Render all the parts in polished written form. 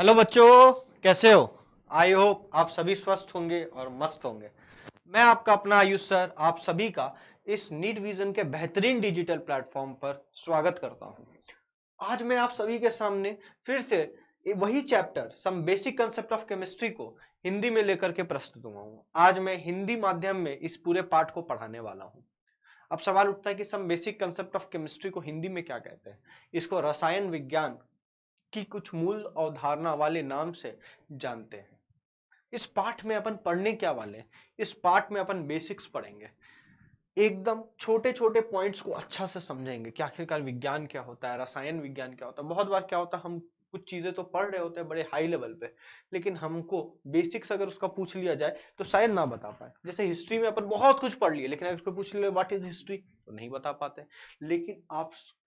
Hello बच्चों, कैसे हो? आई होप आप सभी स्वस्थ होंगे और मस्त होंगे। मैं आपका अपना आयुष सर आप सभी का इस नीट विजन के बेहतरीन डिजिटल प्लेटफॉर्म पर स्वागत करता हूं। आज मैं आप सभी के सामने फिर से वही chapter some basic concept of chemistry को हिंदी में लेकर के प्रस्तुत हुआ हूं। आज मैं हिंदी माध्यम में इस पूरे पाठ को पढ़ाने वाला हूं। अब सवाल उठता है कि some basic concept of chemistry को हिंदी में क्या कहते हैं? इसको रसायन विज्ञान की कुछ मूल अवधारणा वाले नाम से जानते हैं। इस पाठ में अपन पढ़ने क्या वाले हैं? इस पाठ में अपन बेसिक्स पढ़ेंगे, एकदम छोटे छोटे पॉइंट्स को अच्छा से समझेंगे कि आखिरकार विज्ञान क्या होता है, रसायन विज्ञान क्या होता है। बहुत बार क्या होता है, हम कुछ चीजें तो पढ़ रहे होते हैं बड़े हाई लेवल पे, लेकिन हमको बेसिक्स अगर उसका पूछ लिया जाए तो शायद ना बता पाए। जैसे हिस्ट्री में अपन बहुत कुछ पढ़ लिए, लेकिन अगर उसको पूछ लिया व्हाट इज हिस्ट्री तो नहीं बता पाते। लेकिन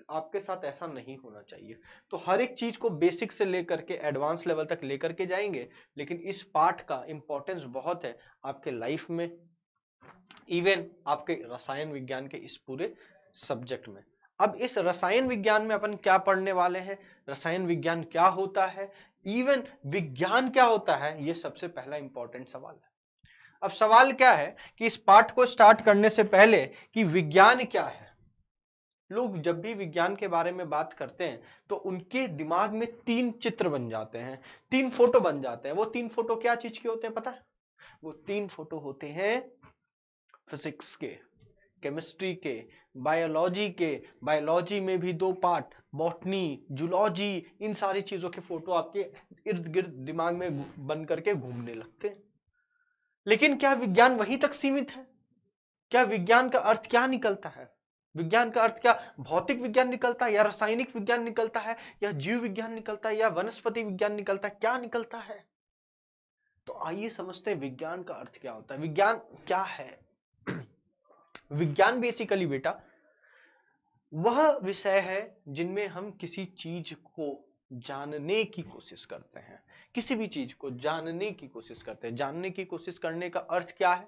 आपके साथ ऐसा नहीं होना चाहिए। तो हर एक चीज को बेसिक से लेकर के एडवांस लेवल तक लेकर के जाएंगे, लेकिन इस पाठ का इंपॉर्टेंस बहुत है आपके लाइफ में, इवन आपके रसायन विज्ञान के इस पूरे सब्जेक्ट में। अब इस रसायन विज्ञान में अपन क्या पढ़ने वाले हैं, रसायन विज्ञान क्या होता है, इवन विज्ञान क्या होता है, यह सबसे पहला इंपॉर्टेंट सवाल है। अब सवाल क्या है कि इस पाठ को स्टार्ट करने से पहले कि विज्ञान क्या है। लोग जब भी विज्ञान के बारे में बात करते हैं तो उनके दिमाग में तीन चित्र बन जाते हैं, तीन फोटो बन जाते हैं। वो तीन फोटो क्या चीज के होते हैं पता है? वो तीन फोटो होते हैं फिजिक्स के, केमिस्ट्री के, बायोलॉजी के। बायोलॉजी में भी दो पार्ट, बॉटनी, जूलॉजी, इन सारी चीजों के फोटो आपके इर्द गिर्द दिमाग में बन करके घूमने लगते हैं। लेकिन क्या विज्ञान वहीं तक सीमित है? क्या विज्ञान का अर्थ क्या निकलता है? विज्ञान का अर्थ क्या भौतिक विज्ञान निकलता है, या रासायनिक विज्ञान निकलता है, या जीव विज्ञान निकलता है, या वनस्पति विज्ञान निकलता है? क्या निकलता है? तो आइए समझते हैं विज्ञान का अर्थ क्या होता है, विज्ञान क्या है। विज्ञान बेसिकली बेटा वह विषय है जिनमें हम किसी चीज को जानने की कोशिश करते हैं, किसी भी चीज को जानने की कोशिश करते हैं। जानने की कोशिश करने का अर्थ क्या है?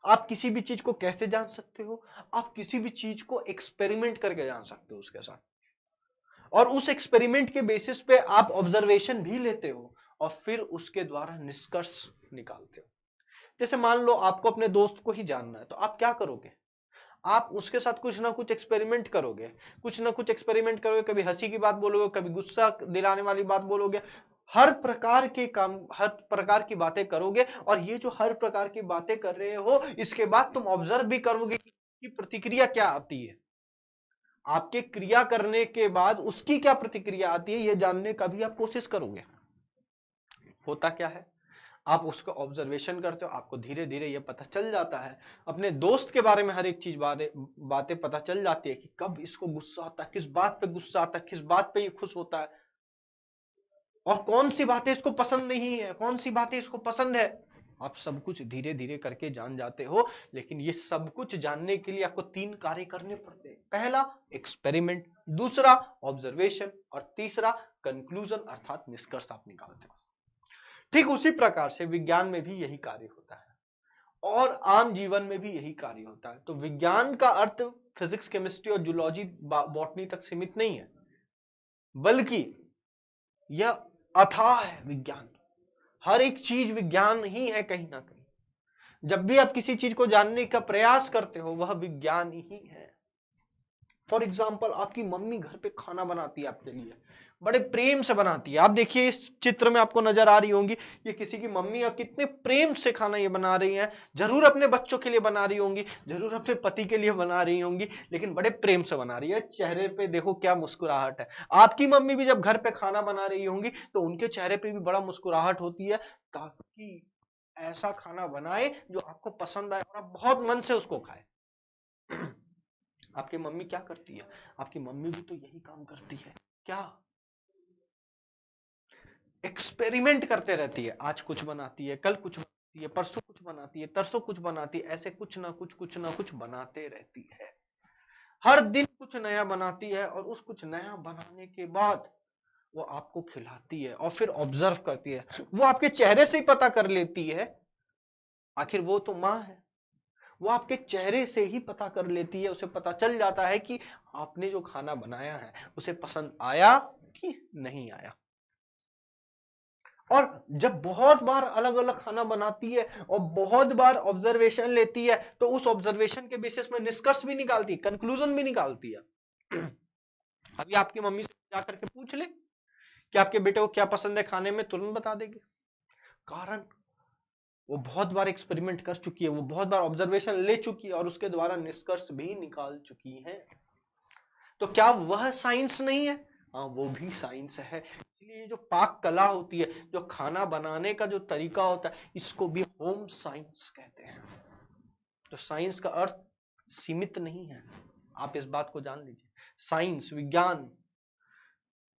आप किसी भी चीज को कैसे जान सकते हो? आप किसी भी चीज को एक्सपेरिमेंट करके जान सकते हो उसके साथ, और उस एक्सपेरिमेंट के बेसिस पे आप ऑब्जर्वेशन भी लेते हो और फिर उसके द्वारा निष्कर्ष निकालते हो। जैसे मान लो आपको अपने दोस्त को ही जानना है, तो आप क्या करोगे? आप उसके साथ कुछ ना कुछ एक्सपेरिमेंट करोगे, कुछ ना कुछ एक्सपेरिमेंट करोगे। कभी हंसी की बात बोलोगे, कभी गुस्सा दिलाने वाली बात बोलोगे, हर प्रकार के काम, हर प्रकार की बातें करोगे। और ये जो हर प्रकार की बातें कर रहे हो, इसके बाद तुम ऑब्जर्व भी करोगे कि प्रतिक्रिया क्या आती है। आपके क्रिया करने के बाद उसकी क्या प्रतिक्रिया आती है, यह जानने का भी आप कोशिश करोगे। होता क्या है, आप उसका ऑब्जर्वेशन करते हो, आपको धीरे धीरे यह पता चल जाता है। अपने दोस्त के बारे में हर एक चीज बातें पता चल जाती है कि कब इसको गुस्सा आता है, किस बात पे गुस्सा आता है, किस बात पे ये खुश होता है, और कौन सी बातें इसको पसंद नहीं है, कौन सी बातें इसको पसंद है। आप सब कुछ धीरे धीरे करके जान जाते हो। लेकिन ये सब कुछ जानने के लिए आपको तीन कार्य करने पड़ते हैं। पहला एक्सपेरिमेंट, दूसरा ऑब्जर्वेशन, और तीसरा कंक्लूजन अर्थात निष्कर्ष आप निकालते हो। ठीक उसी प्रकार से विज्ञान में भी यही कार्य होता है, और आम जीवन में भी यही कार्य होता है। तो विज्ञान का अर्थ फिजिक्स, केमिस्ट्री और जूलॉजी, बॉटनी तक सीमित नहीं है, बल्कि यह अथाह है विज्ञान। हर एक चीज विज्ञान ही है कहीं ना कहीं। जब भी आप किसी चीज को जानने का प्रयास करते हो, वह विज्ञान ही है। फॉर एग्जाम्पल, आपकी मम्मी घर पे खाना बनाती है आपके लिए, बड़े प्रेम से बनाती है। आप देखिए इस चित्र में आपको नजर आ रही होंगी, ये किसी की मम्मी और कितने प्रेम से खाना ये बना रही हैं। जरूर अपने बच्चों के लिए बना रही होंगी, जरूर अपने पति के लिए बना रही होंगी, लेकिन बड़े प्रेम से बना रही है। चेहरे पे देखो क्या मुस्कुराहट है। आपकी मम्मी भी जब घर पे खाना बना रही होंगी तो उनके चेहरे पे भी बड़ा मुस्कुराहट होती है, ताकि ऐसा खाना बनाए जो आपको पसंद आए और आप बहुत मन से उसको खाए। आपकी मम्मी क्या करती है? आपकी मम्मी भी तो यही काम करती है। क्या? एक्सपेरिमेंट करते रहती है। आज कुछ बनाती है, कल कुछ बनाती है, परसों कुछ बनाती है, तरसों कुछ बनाती है, ऐसे कुछ ना कुछ बनाते रहती है। हर दिन कुछ नया बनाती है, और उस कुछ नया बनाने के बाद वो आपको खिलाती है और फिर ऑब्जर्व करती है। वो आपके चेहरे से ही पता कर लेती है, आखिर वो तो माँ है। वो आपके चेहरे से ही पता कर लेती है, उसे पता चल जाता है कि आपने जो खाना बनाया है उसे पसंद आया कि नहीं आया। और जब बहुत बार अलग अलग खाना बनाती है और बहुत बार ऑब्जर्वेशन लेती है तो उस ऑब्जर्वेशन के बेसिस में निष्कर्ष भी निकालती है, कंक्लूजन भी निकालती है। अभी आपकी मम्मी से जाकर के पूछ ले कि आपके बेटे को क्या पसंद है खाने में, तुरंत बता देगी। कारण वो बहुत बार एक्सपेरिमेंट कर चुकी है, वो बहुत बार ऑब्जर्वेशन ले चुकी है और उसके द्वारा निष्कर्ष भी निकाल चुकी है। तो क्या वह साइंस नहीं है? हाँ, वो भी साइंस है। इसलिए जो पाक कला होती है, जो खाना बनाने का जो तरीका होता है, इसको भी होम साइंस कहते हैं। तो साइंस का अर्थ सीमित नहीं है, आप इस बात को जान लीजिए। साइंस, विज्ञान,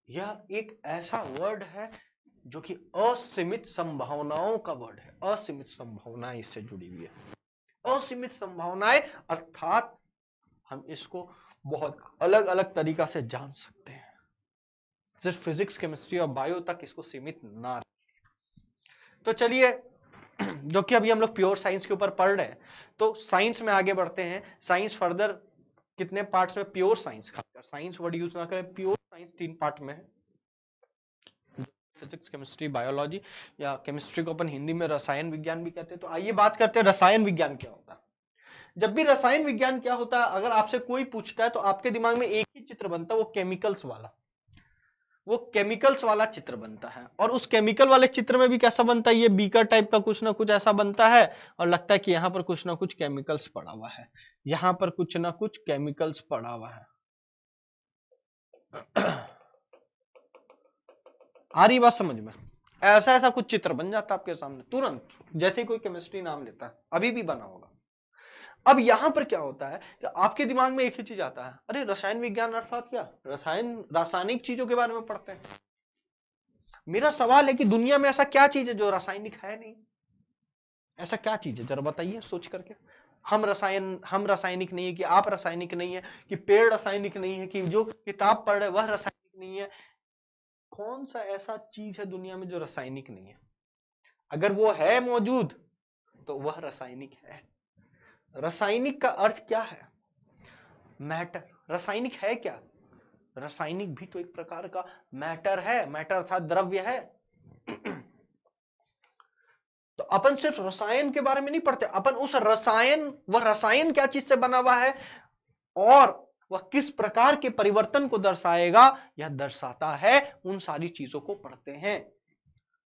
यह एक ऐसा वर्ड है जो कि असीमित संभावनाओं का वर्ड है। असीमित संभावनाएं इससे जुड़ी हुई है। असीमित संभावनाएं अर्थात हम इसको बहुत अलग अलग तरीका से जान सकते हैं। सिर्फ फिजिक्स, केमिस्ट्री और बायो तक इसको सीमित ना रखें। तो चलिए, जो कि अभी हम लोग प्योर साइंस के ऊपर पढ़ रहे हैं, तो साइंस में आगे बढ़ते हैं। साइंस फर्दर कितने पार्ट्स में? प्योर साइंस, खासकर साइंस वर्ड यूज ना करें, प्योर साइंस 3 पार्ट में है। फिजिक्स, केमिस्ट्री, बायोलॉजी, या केमिस्ट्री को अपन हिंदी में रसायन विज्ञान भी कहते हैं। तो आइए बात करते हैं रसायन विज्ञान क्या होता है। जब भी रसायन विज्ञान क्या होता है, अगर आपसे कोई पूछता है तो आपके दिमाग में एक ही चित्र बनता है, वो केमिकल्स वाला। वो केमिकल्स वाला चित्र बनता है, और उस केमिकल वाले चित्र में भी कैसा बनता है? ये बीकर टाइप का कुछ ना कुछ ऐसा बनता है, और लगता है कि यहां पर कुछ ना कुछ केमिकल्स पड़ा हुआ है, यहां पर कुछ ना कुछ केमिकल्स पड़ा हुआ है। आ रही बात समझ में? ऐसा ऐसा कुछ चित्र बन जाता है आपके सामने तुरंत, जैसे कोई केमिस्ट्री नाम लेता है, अभी भी बना होगा। अब यहां पर क्या होता है कि आपके दिमाग में एक ही चीज आता है, अरे रसायन विज्ञान अर्थात क्या? रासायनिक चीजों के बारे में पढ़ते हैं। मेरा सवाल है कि दुनिया में ऐसा क्या चीज है जो रासायनिक है नहीं? ऐसा क्या चीज है, जरा बताइए सोच करके। हम रासायनिक नहीं है, कि आप रासायनिक नहीं है, कि पेड़ रासायनिक नहीं है, कि जो किताब पढ़ रहे वह रासायनिक नहीं है। कौन सा ऐसा चीज है दुनिया में जो रासायनिक नहीं है? अगर वो है मौजूद तो वह रासायनिक है। रासायनिक का अर्थ क्या है? मैटर। रासायनिक है क्या? रासायनिक भी तो एक प्रकार का मैटर है। मैटर अर्थात द्रव्य है। तो अपन सिर्फ रसायन के बारे में नहीं पढ़ते, अपन उस रसायन, वह रसायन क्या चीज से बना हुआ है और वह किस प्रकार के परिवर्तन को दर्शाएगा या दर्शाता है, उन सारी चीजों को पढ़ते हैं।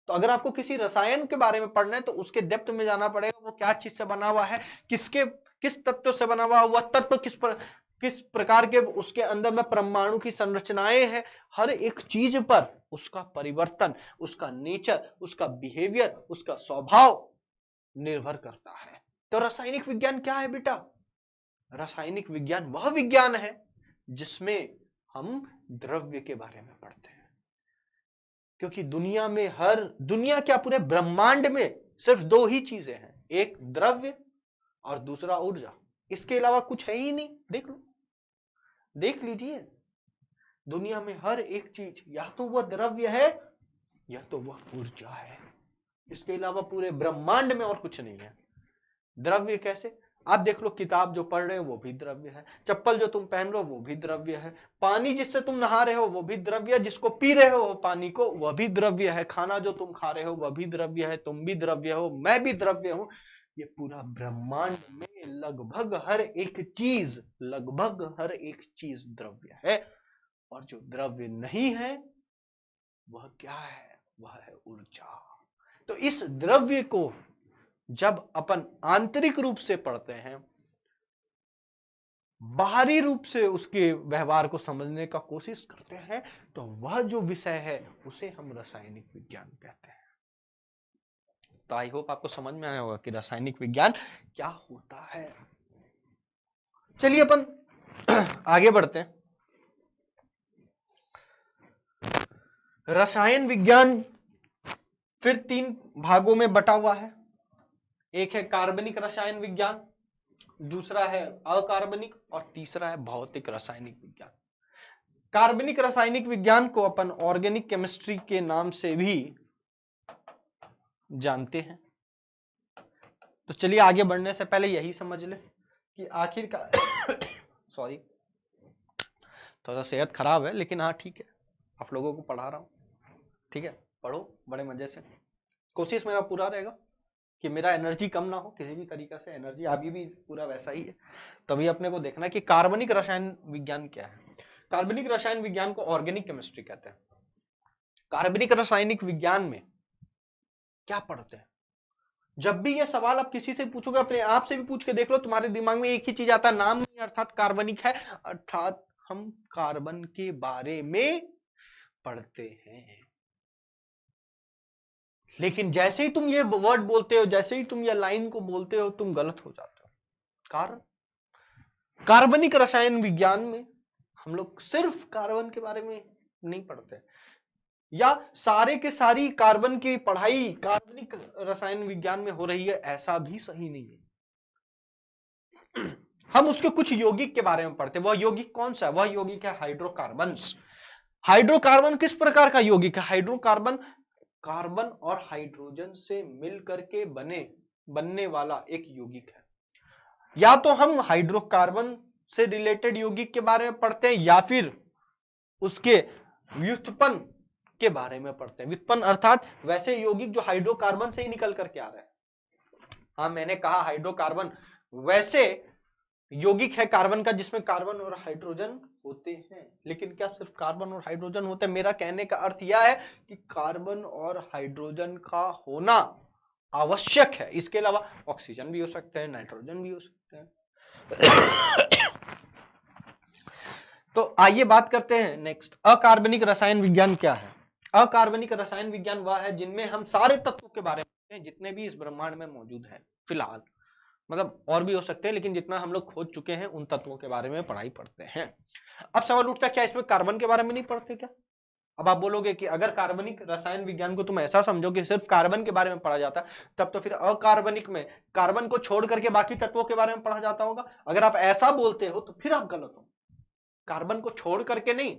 तो अगर आपको किसी रसायन के बारे में पढ़ना है तो उसके डेप्थ में जाना पड़ेगा, वो क्या चीज से बना हुआ है, किस तत्व से बना हुआ, वह तत्व किस प्रकार के उसके अंदर में परमाणु की संरचनाएं हैं। हर एक चीज पर उसका परिवर्तन, उसका नेचर, उसका बिहेवियर, उसका स्वभाव निर्भर करता है। तो रासायनिक विज्ञान क्या है बेटा? रासायनिक विज्ञान वह विज्ञान है जिसमें हम द्रव्य के बारे में पढ़ते हैं। क्योंकि दुनिया क्या, पूरे ब्रह्मांड में सिर्फ 2 ही चीजें हैं, एक द्रव्य और दूसरा ऊर्जा। इसके अलावा कुछ है ही नहीं। देख लीजिए, दुनिया में हर एक चीज या तो वह द्रव्य है या तो वह ऊर्जा है। इसके अलावा पूरे ब्रह्मांड में और कुछ नहीं है। द्रव्य कैसे? आप देख लो, किताब जो पढ़ रहे हो वो भी द्रव्य है, चप्पल जो तुम पहन रहे हो वो भी द्रव्य है, पानी जिससे तुम नहा रहे हो वो भी द्रव्य है, जिसको पी रहे हो पानी को वह भी द्रव्य है, खाना जो तुम खा रहे हो वह भी द्रव्य है, तुम भी द्रव्य हो, मैं भी द्रव्य हूं। ये पूरा ब्रह्मांड में लगभग हर एक चीज द्रव्य है। और जो द्रव्य नहीं है वह क्या है? वह है ऊर्जा। तो इस द्रव्य को जब अपन आंतरिक रूप से पढ़ते हैं, बाहरी रूप से उसके व्यवहार को समझने का कोशिश करते हैं, तो वह जो विषय है उसे हम रासायनिक विज्ञान कहते हैं। तो आई होप आपको समझ में आया होगा कि रासायनिक विज्ञान क्या होता है। चलिए अपन आगे बढ़ते हैं। रसायन विज्ञान फिर 3 भागों में बटा हुआ है। एक है कार्बनिक रसायन विज्ञान, दूसरा है अकार्बनिक, और तीसरा है भौतिक रासायनिक विज्ञान। कार्बनिक रासायनिक विज्ञान को अपन ऑर्गेनिक केमिस्ट्री के नाम से भी जानते हैं। तो चलिए आगे बढ़ने से पहले यही समझ ले कि आखिरकार सॉरी, थोड़ा सेहत खराब है, लेकिन हाँ ठीक है, आप लोगों को पढ़ा रहा हूं, ठीक है, पढ़ो बड़े मजे से। कोशिश मेरा पूरा रहेगा कि मेरा एनर्जी कम ना हो किसी भी तरीके से, एनर्जी अभी भी पूरा वैसा ही है। तभी अपने को देखना कि कार्बनिक रसायन विज्ञान क्या है। कार्बनिक रसायन विज्ञान को ऑर्गेनिक केमिस्ट्री कहते हैं। कार्बनिक रासायनिक विज्ञान में क्या पढ़ते हैं? जब भी ये सवाल आप किसी से पूछोगे, अपने आप से भी पूछ के देख लो, तुम्हारे दिमाग में एक ही चीज आता है, नाम नहीं अर्थात कार्बनिक है, अर्थात हम कार्बन के बारे में पढ़ते हैं। लेकिन जैसे ही तुम ये वर्ड बोलते हो, जैसे ही तुम ये लाइन को बोलते हो, तुम गलत हो जाते हो। कारण कार्बनिक रसायन विज्ञान में हम लोग सिर्फ कार्बन के बारे में नहीं पढ़ते, या सारे के सारी कार्बन की पढ़ाई कार्बनिक रसायन विज्ञान में हो रही है, ऐसा भी सही नहीं है। हम उसके कुछ यौगिक के बारे में पढ़ते हैं। वह यौगिक कौन सा है? वह यौगिक है हाइड्रोकार्बन्स। हाइड्रोकार्बन किस प्रकार का यौगिक है? हाइड्रोकार्बन कार्बन और हाइड्रोजन से मिलकर के बनने वाला एक यौगिक है। या तो हम हाइड्रोकार्बन से रिलेटेड यौगिक के बारे में पढ़ते हैं, या फिर उसके व्युत्पन्न के बारे में पढ़ते हैं। व्युत्पन्न अर्थात वैसे यौगिक जो हाइड्रोकार्बन से ही निकल करके आ रहे हैं। हाँ, मैंने कहा हाइड्रोकार्बन वैसे यौगिक है कार्बन का जिसमें कार्बन और हाइड्रोजन होते हैं। लेकिन क्या सिर्फ कार्बन और हाइड्रोजन होते हैं? मेरा कहने का अर्थ यह है कि कार्बन और हाइड्रोजन का होना आवश्यक है। इसके अलावा ऑक्सीजन भी हो सकते हैं, नाइट्रोजन भी हो सकते हैं। तो आइए बात करते हैं नेक्स्ट, अकार्बनिक रसायन विज्ञान क्या है? अकार्बनिक रसायन विज्ञान वह है जिनमें हम सारे तत्वों के बारे में पढ़ते हैं जितने भी इस ब्रह्मांड में मौजूद हैं फिलहाल। मतलब और भी हो सकते हैं, लेकिन जितना हम लोग खोज चुके हैं उन तत्वों के बारे में पढ़ाई पढ़ते हैं। अब सवाल उठता है, क्या इसमें कार्बन के बारे में नहीं पढ़ते क्या? अब आप बोलोगे कि अगर कार्बनिक रसायन विज्ञान को तुम ऐसा समझो कि सिर्फ कार्बन के बारे में पढ़ा जाता है, तब तो फिर अकार्बनिक में कार्बन को छोड़ करके बाकी तत्वों के बारे में पढ़ा जाता होगा। अगर आप ऐसा बोलते हो तो फिर आप गलत हो। कार्बन को छोड़ करके नहीं,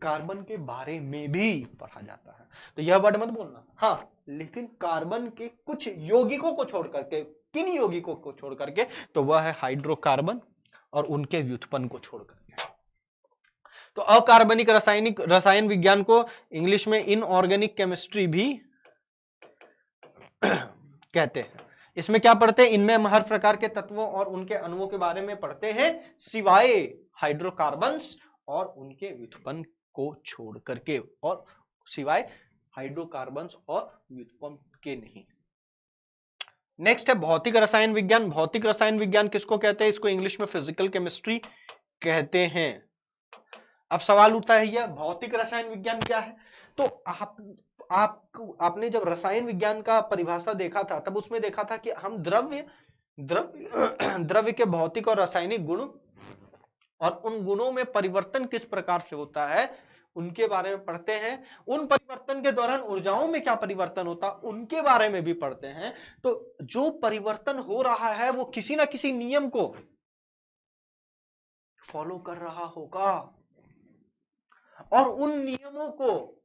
कार्बन के बारे में भी पढ़ा जाता है। तो यह वर्ड मत बोलना। हाँ, लेकिन कार्बन के कुछ यौगिकों को छोड़ करके, किन यौगिकों को छोड़ करके? तो वह है हाइड्रोकार्बन और उनके व्युत्पन्न को छोड़ करके। तो अकार्बनिक रसायन विज्ञान को इंग्लिश में इनऑर्गेनिक केमिस्ट्री भी कहते हैं। इसमें क्या पढ़ते हैं? इनमें हम हर प्रकार के तत्वों और उनके अणुओं के बारे में पढ़ते हैं, सिवाय हाइड्रोकार्बन्स और उनके व्युत्पन्न को छोड़ करके, और सिवाय हाइड्रोकार्बन्स और व्युत्पन्न के नहीं। नेक्स्ट है भौतिक रसायन विज्ञान। भौतिक रसायन विज्ञान किसको कहते हैं? इसको इंग्लिश में फिजिकल केमिस्ट्री कहते हैं। अब सवाल उठता है, यह भौतिक रसायन विज्ञान क्या है? तो आपने जब रसायन विज्ञान का परिभाषा देखा था, तब उसमें देखा था कि हम द्रव्य के भौतिक और रासायनिक गुण और उन गुणों में परिवर्तन किस प्रकार से होता है उनके बारे में पढ़ते हैं। उन परिवर्तन के दौरान ऊर्जाओं में क्या परिवर्तन होता उनके बारे में भी पढ़ते हैं। तो जो परिवर्तन हो रहा है वो किसी ना किसी नियम को फॉलो कर रहा होगा, और उन नियमों को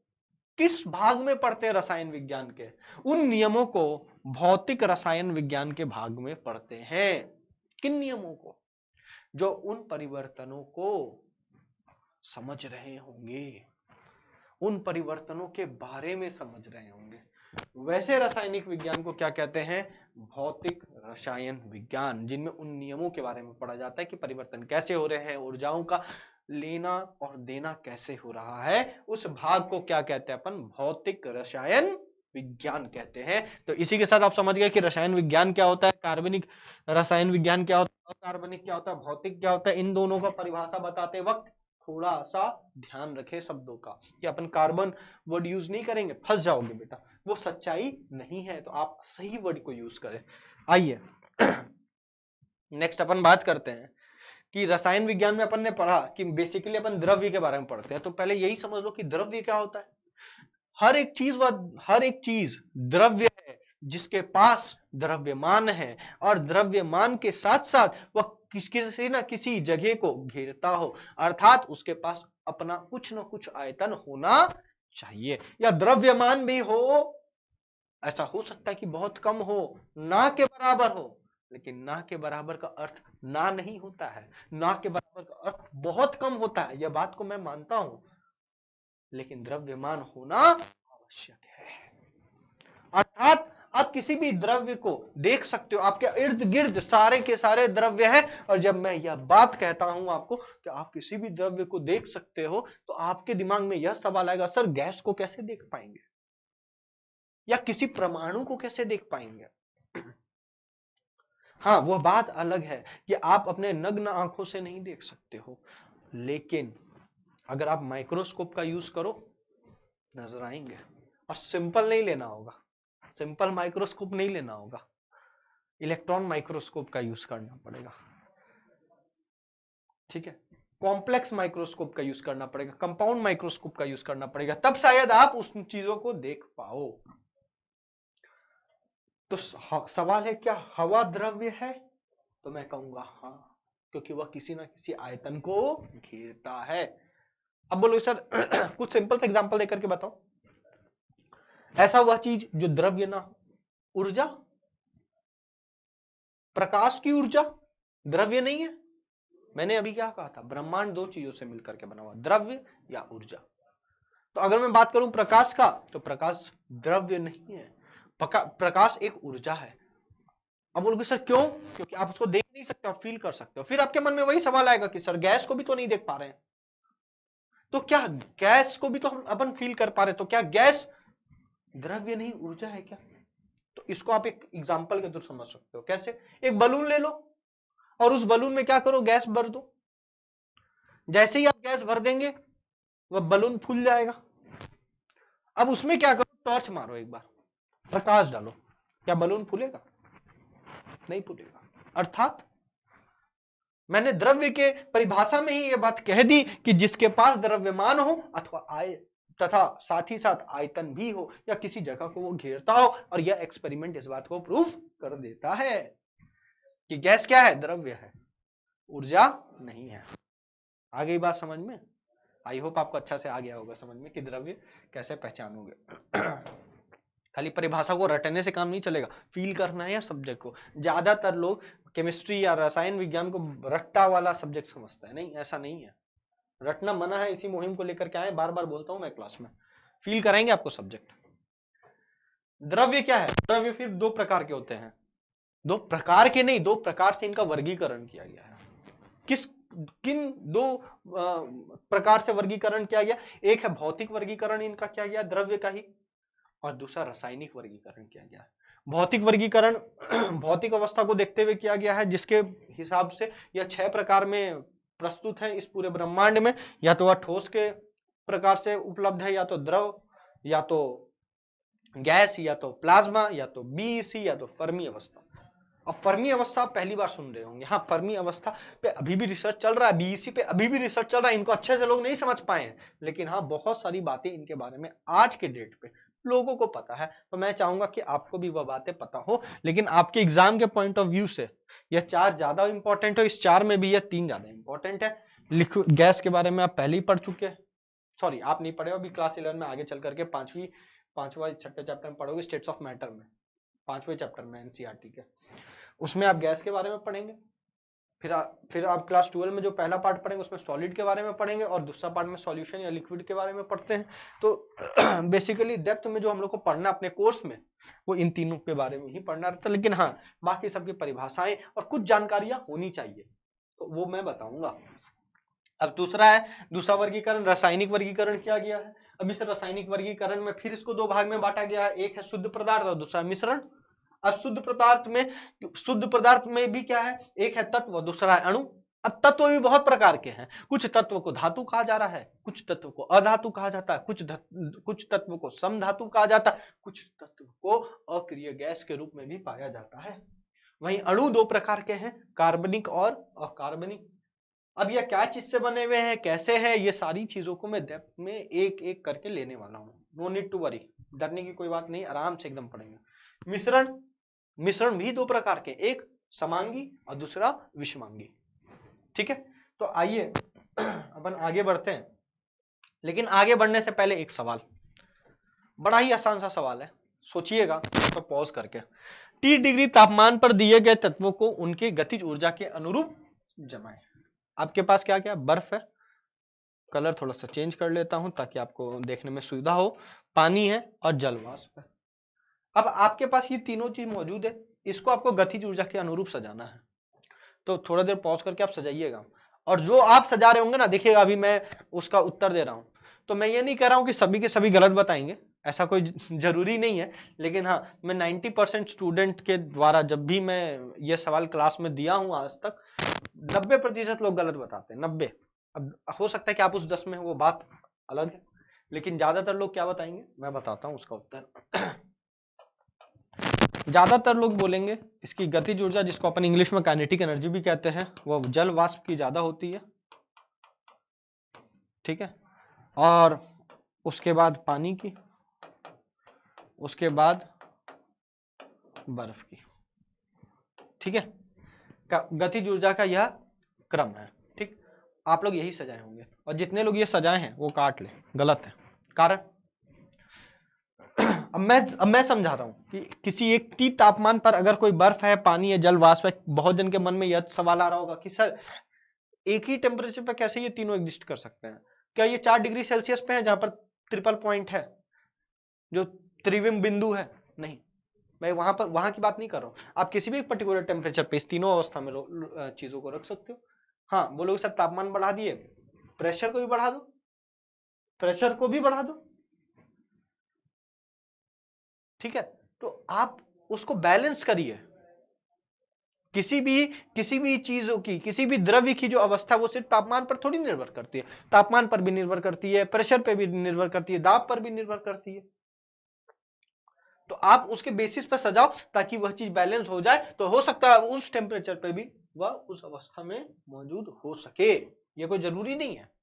किस भाग में पढ़ते हैं? रसायन विज्ञान के। उन नियमों को भौतिक रसायन विज्ञान के भाग में पढ़ते हैं। किन नियमों को? जो उन परिवर्तनों को समझ रहे होंगे, उन परिवर्तनों के बारे में समझ रहे होंगे। वैसे रासायनिक विज्ञान को क्या कहते हैं? भौतिक रसायन विज्ञान, जिनमें उन नियमों के बारे में पढ़ा जाता है कि परिवर्तन कैसे हो रहे हैं, ऊर्जाओं का लेना और देना कैसे हो रहा है। उस भाग को क्या कहते हैं? अपन भौतिक रसायन विज्ञान कहते हैं। तो इसी के साथ आप समझ गए कि रसायन विज्ञान क्या होता है, कार्बनिक रसायन विज्ञान क्या होता है, अकार्बनिक क्या होता है, भौतिक क्या होता है। इन दोनों का परिभाषा बताते वक्त थोड़ा सा ध्यान रखें शब्दों का, कि अपन कार्बन वर्ड यूज नहीं करेंगे, फंस जाओगे बेटा, वो सच्चाई नहीं है। तो आप सही वर्ड को यूज करें। आइए नेक्स्ट अपन बात करते हैं कि रसायन विज्ञान में अपन ने पढ़ा कि बेसिकली अपन द्रव्य के बारे में पढ़ते हैं। तो पहले यही समझ लो कि द्रव्य क्या होता है। हर एक चीज द्रव्य है जिसके पास द्रव्यमान है, और द्रव्यमान के साथ साथ वह किसी ना किसी जगह को घेरता हो, अर्थात उसके पास अपना कुछ ना कुछ आयतन होना चाहिए। या द्रव्यमान भी हो, ऐसा हो सकता है कि बहुत कम हो, ना के बराबर हो, लेकिन ना के बराबर का अर्थ ना नहीं होता है, ना के बराबर का अर्थ बहुत कम होता है। यह बात को मैं मानता हूं, लेकिन द्रव्यमान होना आवश्यक है। अर्थात आप किसी भी द्रव्य को देख सकते हो, आपके इर्द गिर्द सारे के सारे द्रव्य है। और जब मैं यह बात कहता हूं आपको कि आप किसी भी द्रव्य को देख सकते हो, तो आपके दिमाग में यह सवाल आएगा, सर गैस को कैसे देख पाएंगे, या किसी परमाणु को कैसे देख पाएंगे। हाँ, वह बात अलग है कि आप अपने नग्न आंखों से नहीं देख सकते हो, लेकिन अगर आप माइक्रोस्कोप का यूज करो नजर आएंगे। और सिंपल नहीं लेना होगा, सिंपल माइक्रोस्कोप नहीं लेना होगा, इलेक्ट्रॉन माइक्रोस्कोप का यूज करना पड़ेगा। ठीक है, कॉम्प्लेक्स माइक्रोस्कोप का यूज करना पड़ेगा, कंपाउंड माइक्रोस्कोप का यूज करना पड़ेगा, तब शायद आप उस चीजों को देख पाओ। तो सवाल है क्या हवा द्रव्य है, तो मैं कहूंगा हाँ, क्योंकि वह किसी ना किसी आयतन को घेरता है। अब बोलो सर कुछ सिंपल से एग्जांपल देकर के बताओ, ऐसा वह चीज जो द्रव्य ना हो। ऊर्जा, प्रकाश की ऊर्जा द्रव्य नहीं है। मैंने अभी क्या कहा था, ब्रह्मांड दो चीजों से मिलकर के बना हुआ, द्रव्य या ऊर्जा। तो अगर मैं बात करूं प्रकाश का, तो प्रकाश द्रव्य नहीं है, प्रकाश एक ऊर्जा है। अब बोलोगे सर क्यों, क्योंकि आप उसको देख नहीं सकते हो, फील कर सकते हो। फिर आपके मन में वही सवाल आएगा कि सर गैस को भी तो नहीं देख पा रहे हैं, तो क्या गैस को भी तो हम अपन फील कर पा रहे, तो क्या गैस द्रव्य नहीं ऊर्जा है क्या। तो इसको आप एक एग्जांपल के थ्रू समझ सकते हो। कैसे, एक बलून ले लो और उस बलून में क्या करो, गैस भर दो। जैसे ही आप गैस भर देंगे वह बलून फूल जाएगा। अब उसमें क्या करो, टॉर्च मारो, एक बार प्रकाश डालो, क्या बलून फूलेगा, नहीं फूलेगा। अर्थात मैंने द्रव्य के परिभाषा में ही यह बात कह दी कि जिसके पास द्रव्यमान हो अथवा आय तथा साथ ही साथ आयतन भी हो, या किसी जगह को वो घेरता हो। और यह एक्सपेरिमेंट इस बात को प्रूफ कर देता है कि गैस क्या है, द्रव्य है, ऊर्जा नहीं है। आ गई बात समझ में। आई होप आपको अच्छा से आ गया होगा समझ में कि द्रव्य कैसे पहचानोगे। खाली परिभाषा को रटने से काम नहीं चलेगा, फील करना है सब्जेक्ट को। ज्यादातर लोग केमिस्ट्री या रसायन विज्ञान को रट्टा वाला सब्जेक्ट समझता है, नहीं ऐसा नहीं है। रटना मना है, इसी मुहिम को लेकर के आए, बार बार बोलता हूं मैं क्लास में, फील कराएंगे आपको सब्जेक्ट। द्रव्य क्या है, द्रव्य फिर दो प्रकार के होते हैं, दो प्रकार के नहीं, दो प्रकार से इनका वर्गीकरण किया गया है। किन दो प्रकार से वर्गीकरण किया गया, एक है भौतिक वर्गीकरण इनका किया गया द्रव्य का ही, और दूसरा रासायनिक वर्गीकरण किया गया है। भौतिक वर्गीकरण भौतिक अवस्था को देखते हुए किया गया है, जिसके हिसाब से यह 6 प्रकार में प्रस्तुत है इस पूरे ब्रह्मांड में। या तो वह ठोस के प्रकार से उपलब्ध है, या तो द्रव, या तो गैस, या तो प्लाज्मा, या तो बीईसी, या तो फर्मी अवस्था। और फर्मी अवस्था आप पहली बार सुन रहे होंगे। हाँ, फर्मी अवस्था पे अभी भी रिसर्च चल रहा है, बीईसी पे अभी भी रिसर्च चल रहा है, इनको अच्छे से लोग नहीं समझ पाए हैं, लेकिन हाँ बहुत सारी बातें इनके बारे में आज के डेट पे लोगों को पता है। तो मैं चाहूंगा कि आपको भी वह बातें पता हो, लेकिन आपके एग्जाम के पॉइंट ऑफ व्यू से यह 4 ज्यादा इंपॉर्टेंट है, इस 4 में भी यह 3 ज्यादा इंपॉर्टेंट है। लिक्विड गैस के बारे में आप पहले ही पढ़ चुके हैं, सॉरी आप नहीं पढ़े, अभी क्लास 11 में आगे चल करके पांचवा छठे चैप्टर में पढ़ोगे, स्टेट्स ऑफ मैटर में, 5वें चैप्टर में एनसीईआरटी के, उसमें आप गैस के बारे में पढ़ेंगे। फिर आप क्लास 12 में जो पहला पार्ट पढ़ेंगे उसमें सॉलिड के बारे में पढ़ेंगे, और दूसरा पार्ट में सॉल्यूशन या लिक्विड के बारे में पढ़ते हैं। तो बेसिकली डेप्थ में जो हम लोग को पढ़ना अपने कोर्स में, वो इन तीनों के बारे में ही पढ़ना रहता है। लेकिन हाँ, बाकी सबकी परिभाषाएं और कुछ जानकारियां होनी चाहिए, तो वो मैं बताऊंगा। अब दूसरा वर्गीकरण रासायनिक वर्गीकरण किया गया है। अब इस रासायनिक वर्गीकरण में फिर इसको 2 भाग में बांटा गया है, एक है शुद्ध पदार्थ और दूसरा मिश्रण। अब शुद्ध पदार्थ में भी क्या है, एक है तत्व, दूसरा है अणु। अब तत्व भी बहुत प्रकार के हैं, कुछ तत्व को धातु कहा जा रहा है, कुछ तत्व को अधातु कहा जाता है, कुछ तत्व को समधातु कहा जाता है, कुछ तत्व को अक्रिय गैस के रूप में भी पाया जाता है। वहीं अणु 2 प्रकार के हैं, कार्बनिक और अकार्बनिक। अब यह क्या चीज से बने हुए हैं, कैसे है, ये सारी चीजों को मैं डेप्थ में एक एक करके लेने वाला हूं। नो नीड टू वरी, डरने की कोई बात नहीं, आराम से एकदम पढ़ेंगे। मिश्रण भी 2 प्रकार के, एक समांगी और दूसरा विषमांगी। ठीक है, तो आइए अपन आगे बढ़ते हैं। लेकिन आगे बढ़ने से पहले एक सवाल, बड़ा ही आसान सा सवाल है, सोचिएगा तो पॉज करके। T डिग्री तापमान पर दिए गए तत्वों को उनके गतिज ऊर्जा के अनुरूप जमाएं। आपके पास क्या क्या बर्फ है, कलर थोड़ा सा चेंज कर लेता हूं ताकि आपको देखने में सुविधा हो, पानी है और जल वाष्प है। अब आपके पास ये तीनों चीज मौजूद है, इसको आपको गतिज ऊर्जा के अनुरूप सजाना है। तो थोड़ा देर पॉज करके आप सजाइएगा, और जो आप सजा रहे होंगे ना, देखिएगा अभी मैं उसका उत्तर दे रहा हूं। तो मैं ये नहीं कह रहा हूं कि सभी के सभी गलत बताएंगे, ऐसा कोई जरूरी नहीं है, लेकिन हाँ मैं 90% स्टूडेंट के द्वारा जब भी मैं ये सवाल क्लास में दिया हूं आज तक, 90% लोग गलत बताते हैं, 90। अब हो सकता है कि आप उस 10 में हो, वो बात अलग है, लेकिन ज्यादातर लोग क्या बताएंगे, मैं बताता हूं उसका उत्तर। ज्यादातर लोग बोलेंगे इसकी गतिज ऊर्जा, जिसको अपन इंग्लिश में काइनेटिक एनर्जी भी कहते हैं, वो जल वाष्प की ज्यादा होती है, ठीक है, और उसके बाद पानी की, उसके बाद बर्फ की, ठीक है। गतिज ऊर्जा का यह क्रम है, ठीक। आप लोग यही सजाए होंगे, और जितने लोग ये सजाए हैं वो काट ले, गलत है। कारण अब मैं समझा रहा हूं कि किसी एक टी तापमान पर अगर कोई बर्फ है, पानी है, जल वाष्प है, बहुत जन के मन में यह सवाल आ रहा होगा कि सर एक ही टेम्परेचर पर कैसे ये तीनों एग्जिस्ट कर सकते हैं? क्या ये 4 डिग्री सेल्सियस पे है जहां पर ट्रिपल पॉइंट है, जो त्रिविम बिंदु है? नहीं, मैं वहां की बात नहीं कर रहा हूं। आप किसी भी पर्टिकुलर टेम्परेचर पे इस तीनों अवस्था में चीजों को रख सकते हो। हाँ, बोलोगे सर तापमान बढ़ा दिए, प्रेशर को भी बढ़ा दो, प्रेशर को भी बढ़ा दो, ठीक है। तो आप उसको बैलेंस करिए। किसी भी चीजों की, किसी भी द्रव्य की जो अवस्था, वो सिर्फ तापमान पर थोड़ी निर्भर करती है, तापमान पर भी निर्भर करती है, प्रेशर पे भी निर्भर करती है, दाब पर भी निर्भर करती है। तो आप उसके बेसिस पर सजाओ ताकि वह चीज बैलेंस हो जाए, तो हो सकता है उस टेम्परेचर पे भी वह उस अवस्था में मौजूद हो सके। यह कोई जरूरी नहीं है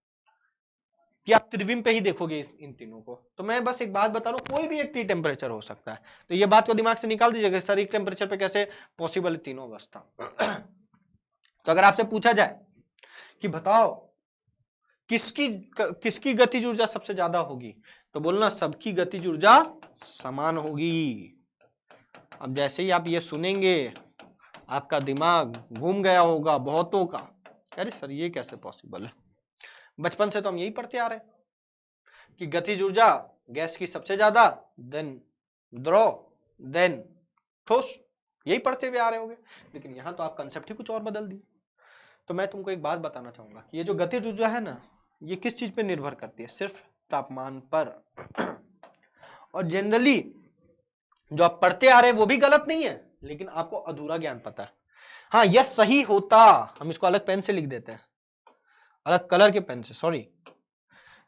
कि आप त्रिविम पे ही देखोगे इन तीनों को। तो मैं बस एक बात बता रहा हूं, कोई भी एक टी टेम्परेचर हो सकता है। तो ये बात को दिमाग से निकाल दीजिएगा, सर एक टेम्परेचर पे कैसे पॉसिबल है तीनों अवस्था। तो अगर आपसे पूछा जाए कि बताओ किसकी गतिज ऊर्जा सबसे ज्यादा होगी, तो बोलना सबकी गतिज ऊर्जा समान होगी। अब जैसे ही आप ये सुनेंगे, आपका दिमाग घूम गया होगा बहुतों का, अरे सर ये कैसे पॉसिबल है? बचपन से तो हम यही पढ़ते आ रहे हैं कि गतिज ऊर्जा गैस की सबसे ज्यादा, देन द्रव, देन ठोस, यही पढ़ते हुए आ रहे होंगे। लेकिन यहां तो आप कंसेप्ट ही कुछ और बदल दिए। तो मैं तुमको एक बात बताना चाहूंगा कि ये जो गतिज ऊर्जा है ना, ये किस चीज पे निर्भर करती है? सिर्फ तापमान पर। और जनरली जो आप पढ़ते आ रहे हैं वो भी गलत नहीं है, लेकिन आपको अधूरा ज्ञान पता है। हाँ, यह सही होता, हम इसको अलग पेन से लिख देते हैं, अलग कलर के पेन से, सॉरी।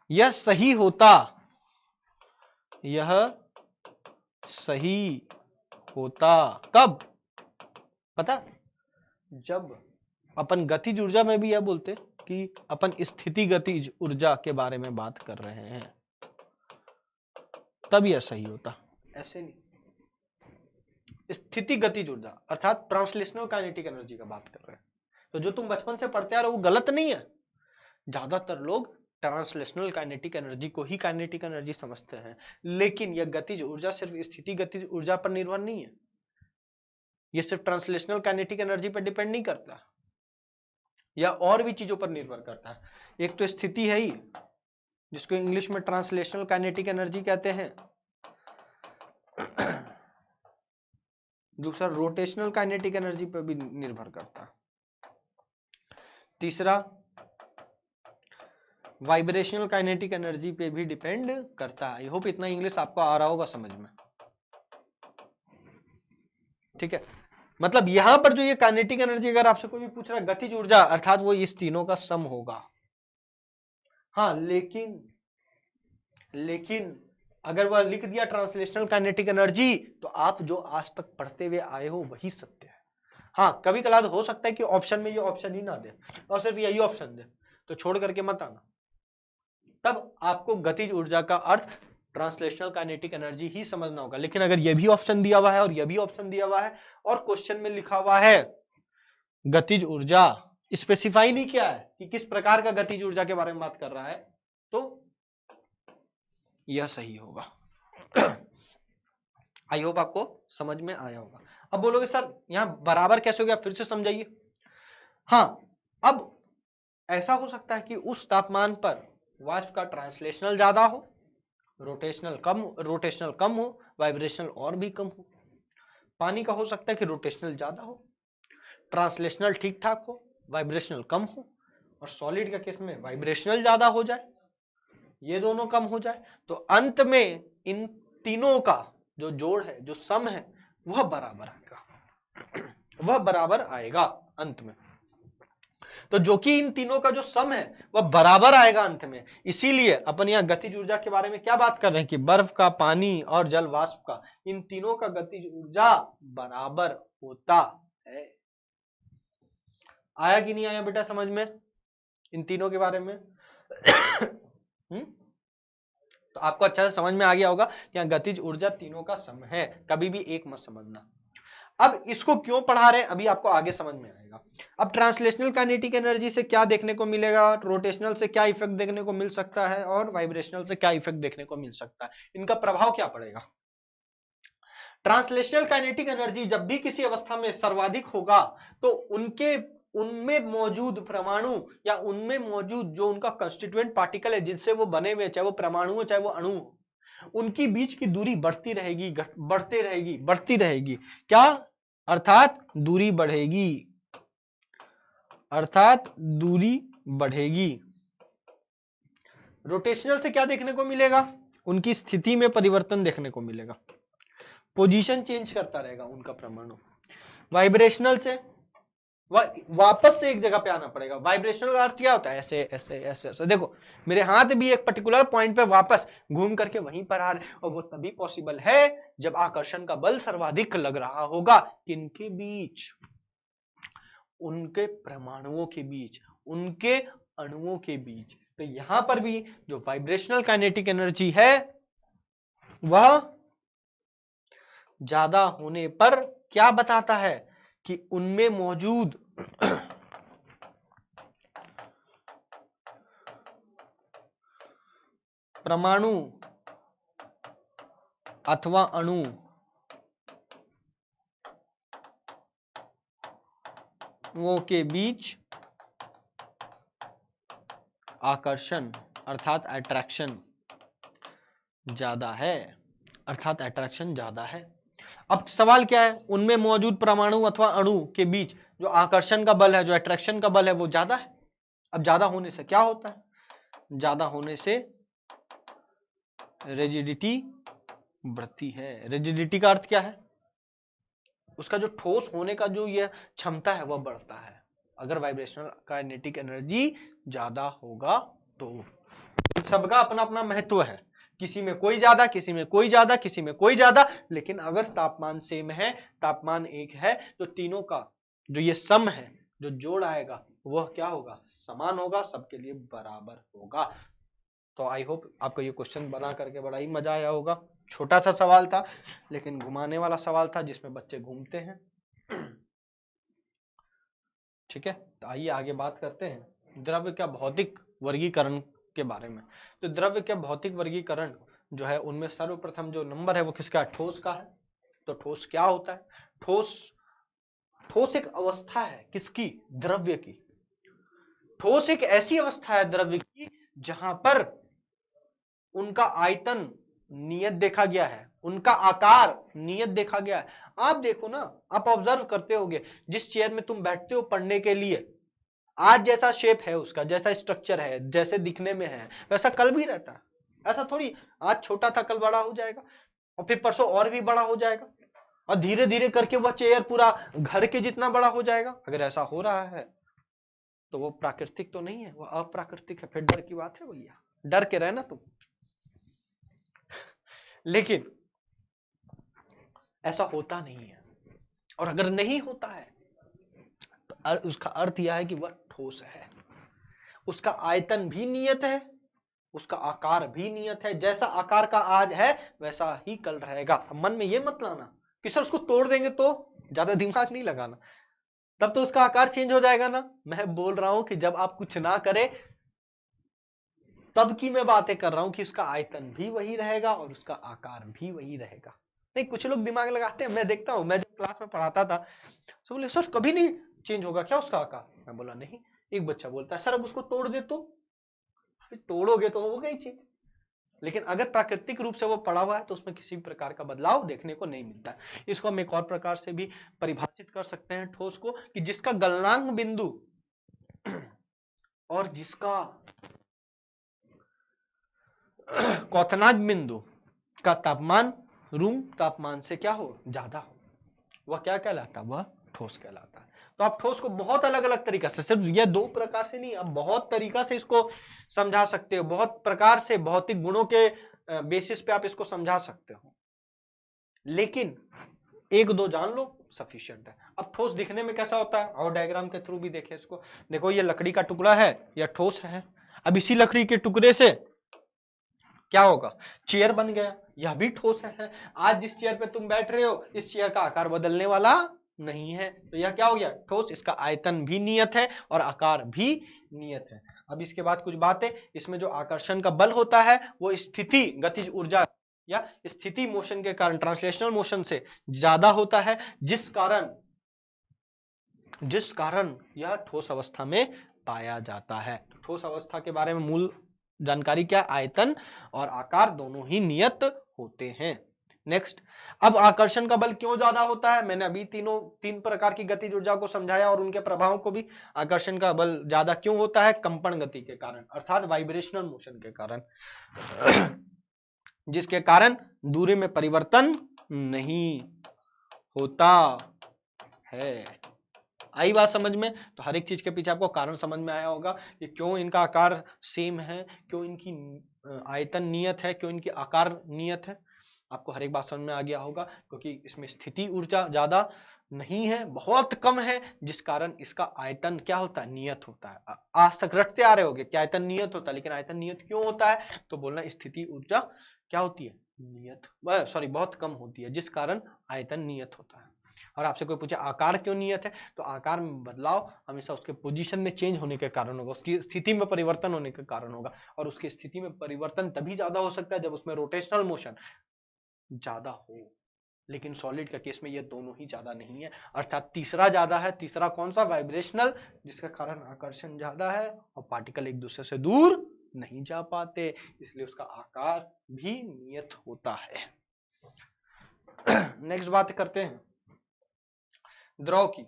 यह सही होता, यह सही होता कब पता? जब अपन गतिज ऊर्जा में भी यह बोलते कि अपन स्थिति गतिज ऊर्जा के बारे में बात कर रहे हैं, तब यह सही होता, ऐसे नहीं। स्थिति गतिज ऊर्जा अर्थात ट्रांसलेशनल काइनेटिक एनर्जी का बात कर रहे हैं। तो जो तुम बचपन से पढ़ते आ रहे हो वो गलत नहीं है। ज्यादातर लोग ट्रांसलेशनल काइनेटिक एनर्जी को ही काइनेटिक एनर्जी समझते हैं, लेकिन यह गतिज ऊर्जा सिर्फ स्थिति गतिज ऊर्जा पर निर्भर नहीं है। यह सिर्फ ट्रांसलेशनल काइनेटिक एनर्जी पर डिपेंड नहीं करता, या और भी चीजों पर निर्भर करता है। एक तो स्थिति है ही, जिसको इंग्लिश में ट्रांसलेशनल काइनेटिक एनर्जी कहते हैं। दूसरा रोटेशनल काइनेटिक एनर्जी पर भी निर्भर करता है। तीसरा वाइब्रेशनल काइनेटिक एनर्जी पे भी डिपेंड करता है। आई होप इतना इंग्लिश आपको आ रहा होगा समझ में, ठीक है। मतलब यहां पर जो ये काइनेटिक एनर्जी, अगर आपसे कोई भी पूछ रहा है गतिज ऊर्जा, अर्थात वो इस तीनों का सम होगा। हाँ, लेकिन अगर वह लिख दिया ट्रांसलेशनल काइनेटिक एनर्जी, तो आप जो आज तक पढ़ते हुए आए हो वही सत्य है। हाँ, कभी कभार हो सकता है कि ऑप्शन में ये ऑप्शन ही ना दे और सिर्फ यही ऑप्शन दे, तो छोड़ करके मत आना। तब आपको गतिज ऊर्जा का अर्थ ट्रांसलेशनल काइनेटिक एनर्जी ही समझना होगा। लेकिन अगर यह भी ऑप्शन दिया हुआ है और यह भी ऑप्शन दिया हुआ है और क्वेश्चन में लिखा हुआ है गतिज ऊर्जा, स्पेसिफाई नहीं किया है कि किस प्रकार का गतिज ऊर्जा के बारे में बात कर रहा है, तो यह सही होगा। आई होप आपको समझ में आया होगा। अब बोलोगे सर यहां बराबर कैसे हो गया, फिर से समझाइए। हाँ, अब ऐसा हो सकता है कि उस तापमान पर वाष्प का ट्रांसलेशनल ज्यादा हो रोटेशनल कम हो, वाइब्रेशनल और भी कम हो। पानी का हो सकता है कि रोटेशनल ज्यादा हो, ट्रांसलेशनल ठीक ठाक हो, वाइब्रेशनल कम हो, और सॉलिड का केस में वाइब्रेशनल ज्यादा हो जाए, ये दोनों कम हो जाए, तो अंत में इन तीनों का जो जोड़ है, जो सम है, वह बराबर आएगा, वह बराबर आएगा अंत में। तो जो कि इन तीनों का जो सम है वह बराबर आएगा अंत में। इसीलिए अपन यहां गतिज ऊर्जा के बारे में क्या बात कर रहे हैं कि बर्फ का, पानी और जल वाष्प का, इन तीनों का गतिज ऊर्जा बराबर होता है। आया कि नहीं आया बेटा समझ में इन तीनों के बारे में? तो आपको अच्छा से समझ में आ गया होगा कि यहाँ गतिज ऊर्जा तीनों का सम है, कभी भी एक मत समझना। अब इसको क्यों पढ़ा रहे हैं अभी आपको आगे समझ में आएगा। अब ट्रांसलेशनल काइनेटिक एनर्जी से क्या देखने को मिलेगा, रोटेशनल से क्या इफेक्ट देखने को मिल सकता है, और वाइब्रेशनल से क्या इफेक्ट देखने को मिल सकता है, इनका प्रभाव क्या पड़ेगा। ट्रांसलेशनल काइनेटिक एनर्जी जब भी किसी अवस्था में सर्वाधिक होगा तो उनमें मौजूद परमाणु या उनमें मौजूद जो उनका कंस्टिट्यूएंट पार्टिकल है जिनसे वो बने हुए, चाहे वो परमाणु हो चाहे वो अणु हो, उनकी बीच की दूरी बढ़ती रहेगी, बढ़ती रहेगी। क्या? अर्थात दूरी बढ़ेगी, अर्थात दूरी बढ़ेगी। रोटेशनल से क्या देखने को मिलेगा, उनकी स्थिति में परिवर्तन देखने को मिलेगा, पोजीशन चेंज करता रहेगा उनका परमाणु। वाइब्रेशनल से वापस से एक जगह पे आना पड़ेगा। वाइब्रेशनल का अर्थ क्या होता है, ऐसे ऐसे ऐसे ऐसे। देखो मेरे हाथ भी एक पर्टिकुलर पॉइंट पे वापस घूम करके वहीं पर आ रहे, और वो तभी पॉसिबल है जब आकर्षण का बल सर्वाधिक लग रहा होगा किनके बीच, उनके परमाणुओं के बीच, उनके अणुओं के बीच। तो यहां पर भी जो वाइब्रेशनल काइनेटिक एनर्जी है वह ज्यादा होने पर क्या बताता है कि उनमें मौजूद परमाणु अथवा अणु वो के बीच आकर्षण अर्थात अट्रैक्शन ज्यादा है, अर्थात अट्रैक्शन ज्यादा है। अब सवाल क्या है, उनमें मौजूद परमाणु अथवा अणु के बीच जो आकर्षण का बल है, जो अट्रैक्शन का बल है, वो ज्यादा है। अब ज्यादा होने से क्या होता है, ज्यादा होने से रिजिडिटी बढ़ती है। रिजिडिटी का अर्थ क्या है, उसका जो ठोस होने का जो यह क्षमता है वह बढ़ता है अगर वाइब्रेशनल काइनेटिक एनर्जी ज्यादा होगा तो। सबका अपना अपना महत्व है, किसी में कोई ज्यादा, किसी में कोई ज्यादा, किसी में कोई ज्यादा, लेकिन अगर तापमान सेम है, तापमान एक है, तो तीनों का जो ये सम है, जो जोड़ आएगा वह क्या होगा, समान होगा, सबके लिए बराबर होगा। तो आई होप आपको ये क्वेश्चन बना करके बड़ा ही मजा आया होगा। छोटा सा सवाल था लेकिन घुमाने वाला सवाल था जिसमें बच्चे घूमते हैं। ठीक है, तो आइए आगे बात करते हैं द्रव्य का भौतिक वर्गीकरण के बारे में। तो द्रव्य के भौतिक वर्गीकरण जो है उनमें सर्वप्रथम जो नंबर है वो किसका है, ठोस का है। तो ठोस क्या होता है, ठोस एक अवस्था है किसकी, द्रव्य की। ठोस एक ऐसी अवस्था है द्रव्य की जहां पर उनका आयतन नियत देखा गया है, उनका आकार नियत देखा गया है। आप देखो ना, आप ऑब्जर्व करते होगे, जिस चेयर में तुम बैठते हो पढ़ने के लिए, आज जैसा शेप है उसका, जैसा स्ट्रक्चर है, जैसे दिखने में है, वैसा कल भी रहता है। ऐसा थोड़ी आज छोटा था कल बड़ा हो जाएगा, और फिर परसों और भी बड़ा हो जाएगा, और धीरे धीरे करके वह चेयर पूरा घर के जितना बड़ा हो जाएगा। अगर ऐसा हो रहा है तो वो प्राकृतिक तो नहीं है, वो अप्राकृतिक है। फिर डर की बात है भैया, डर के रहना तुम। लेकिन ऐसा होता नहीं है, और अगर नहीं होता है तो उसका अर्थ यह है कि वह ठोस है, उसका आयतन भी नियत है, उसका आकार भी नियत है। जैसा आकार का आज है वैसा ही कल रहेगा। मन में ये मत लाना कि सर उसको तोड़ देंगे तो, ज्यादा दिमाग नहीं लगाना, तब तो उसका आकार चेंज हो जाएगा ना। मैं बोल रहा हूं कि जब आप कुछ ना करें तब की मैं बातें कर रहा हूं कि उसका आयतन भी वही रहेगा और उसका आकार भी वही रहेगा। नहीं, कुछ लोग दिमाग लगाते हैं, मैं देखता हूं, मैं जब क्लास में पढ़ाता था तो बोले सर कभी नहीं चेंज होगा क्या उसका आकार। मैं बोला नहीं। एक बच्चा बोलता है सर अब उसको तोड़ दे तो, फिर तोड़ोगे तो हो गई चेंज। लेकिन अगर प्राकृतिक रूप से वो पड़ा हुआ है तो उसमें किसी भी प्रकार का बदलाव देखने को नहीं मिलता है। इसको हम एक और प्रकार से भी परिभाषित कर सकते हैं ठोस को, कि जिसका गलनांक बिंदु और जिसका क्वथनांक बिंदु का तापमान रूम तापमान से क्या हो, ज्यादा हो, वह क्या कहलाता है, वह ठोस कहलाता है। तो आप ठोस को बहुत अलग अलग तरीका से, सिर्फ ये दो प्रकार से नहीं, आप बहुत तरीका से इसको समझा सकते हो, बहुत प्रकार से भौतिक गुणों के बेसिस पे आप इसको समझा सकते हो, लेकिन एक दो जान लो सफिशिएंट है। अब ठोस दिखने में कैसा होता है, और डायग्राम के थ्रू भी देखें इसको। देखो ये लकड़ी का टुकड़ा है, यह ठोस है। अब इसी लकड़ी के टुकड़े से क्या होगा, चेयर बन गया, यह भी ठोस है। आज जिस चेयर पे तुम बैठ रहे हो, इस चेयर का आकार बदलने वाला नहीं है, तो यह क्या हो गया, ठोस। इसका आयतन भी नियत है और आकार भी नियत है। अब इसके बाद कुछ बातें, इसमें जो आकर्षण का बल होता है वो स्थिति गतिज ऊर्जा या स्थिति मोशन के कारण, ट्रांसलेशनल मोशन से ज्यादा होता है, जिस कारण यह ठोस अवस्था में पाया जाता है। ठोस अवस्था के बारे में मूल जानकारी क्या, आयतन और आकार दोनों ही नियत होते हैं। नेक्स्ट, अब आकर्षण का बल क्यों ज्यादा होता है, मैंने अभी तीन प्रकार की गतिज ऊर्जा को समझाया और उनके प्रभावों को भी। आकर्षण का बल ज्यादा क्यों होता है, कंपन गति के कारण, अर्थात वाइब्रेशनल मोशन के कारण, जिसके कारण दूरी में परिवर्तन नहीं होता है। आई बात समझ में? तो हर एक चीज के पीछे आपको कारण समझ में आया होगा कि क्यों इनका आकार सेम है, क्यों इनकी आयतन नियत है, क्यों इनकी आकार नियत है। आपको हर एक बात समझ में आ गया होगा, क्योंकि इसमें स्थिति ऊर्जा ज्यादा नहीं है, बहुत कम है, जिस कारण इसका आयतन क्या होता है, नियत होता है। आज तक रटते आ रहे होगे कि आयतन नियत होता है, लेकिन आयतन नियत क्यों होता है, तो बोलना स्थिति ऊर्जा क्या होती है, नियत, सॉरी बहुत कम होती है, जिस कारण आयतन नियत होता है। और आपसे कोई पूछे आकार क्यों नियत है, तो आकार में बदलाव हमेशा उसके पोजीशन में चेंज होने के कारण होगा, उसकी स्थिति में परिवर्तन होने के कारण होगा, और उसकी स्थिति में परिवर्तन तभी ज्यादा हो सकता है जब उसमें रोटेशनल मोशन ज्यादा हो। लेकिन सॉलिड का केस में ये दोनों ही ज्यादा नहीं है, अर्थात तीसरा ज्यादा है। तीसरा कौन सा, वाइब्रेशनल, जिसके कारण आकर्षण ज्यादा है और पार्टिकल एक दूसरे से दूर नहीं जा पाते, इसलिए उसका आकार भी नियत होता है। नेक्स्ट बात करते हैं द्रव की।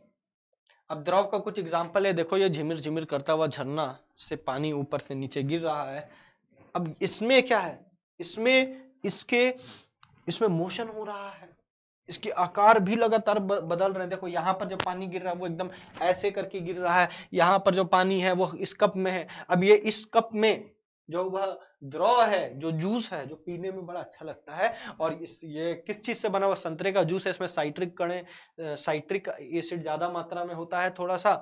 अब द्रव का कुछ एग्जांपल है, देखो ये झिमिर झिमिर करता हुआ झरना से पानी ऊपर से नीचे गिर रहा है। अब इसमें क्या है, इसमें मोशन हो रहा है, इसके आकार भी लगातार बदल रहे हैं। देखो यहाँ पर जो पानी गिर रहा है वो एकदम ऐसे करके गिर रहा है, यहाँ पर जो पानी है वो इस कप में है। अब ये इस कप में जो वह द्रव है, जो जूस है, जो पीने में बड़ा अच्छा लगता है, और ये किस चीज से बना हुआ, संतरे का जूस है, इसमें साइट्रिक एसिड ज्यादा मात्रा में होता है थोड़ा सा,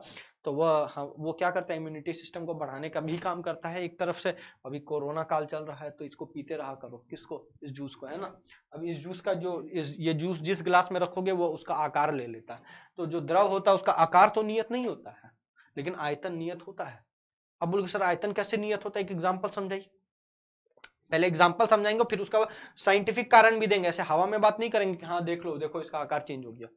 तो वो क्या करता है, इम्यूनिटी सिस्टम को बढ़ाने का भी काम करता है एक तरफ से। अभी कोरोना काल चल रहा है तो इसको पीते रहा करो, किसको, इस जूस को, है ना। अब इस जूस का ये जूस जिस गिलास में रखोगे वो उसका आकार ले लेता है। तो जो द्रव होता है उसका आकार तो नियत नहीं होता है, लेकिन आयतन नियत होता है। अब बोलोगे सर आयतन कैसे नियत होता है, एक एग्जांपल समझाइए। पहले एग्जांपल समझाएंगे, फिर उसका साइंटिफिक कारण भी देंगे, ऐसे हवा में बात नहीं करेंगे कि हाँ देख लो, देखो इसका आकार चेंज हो गया।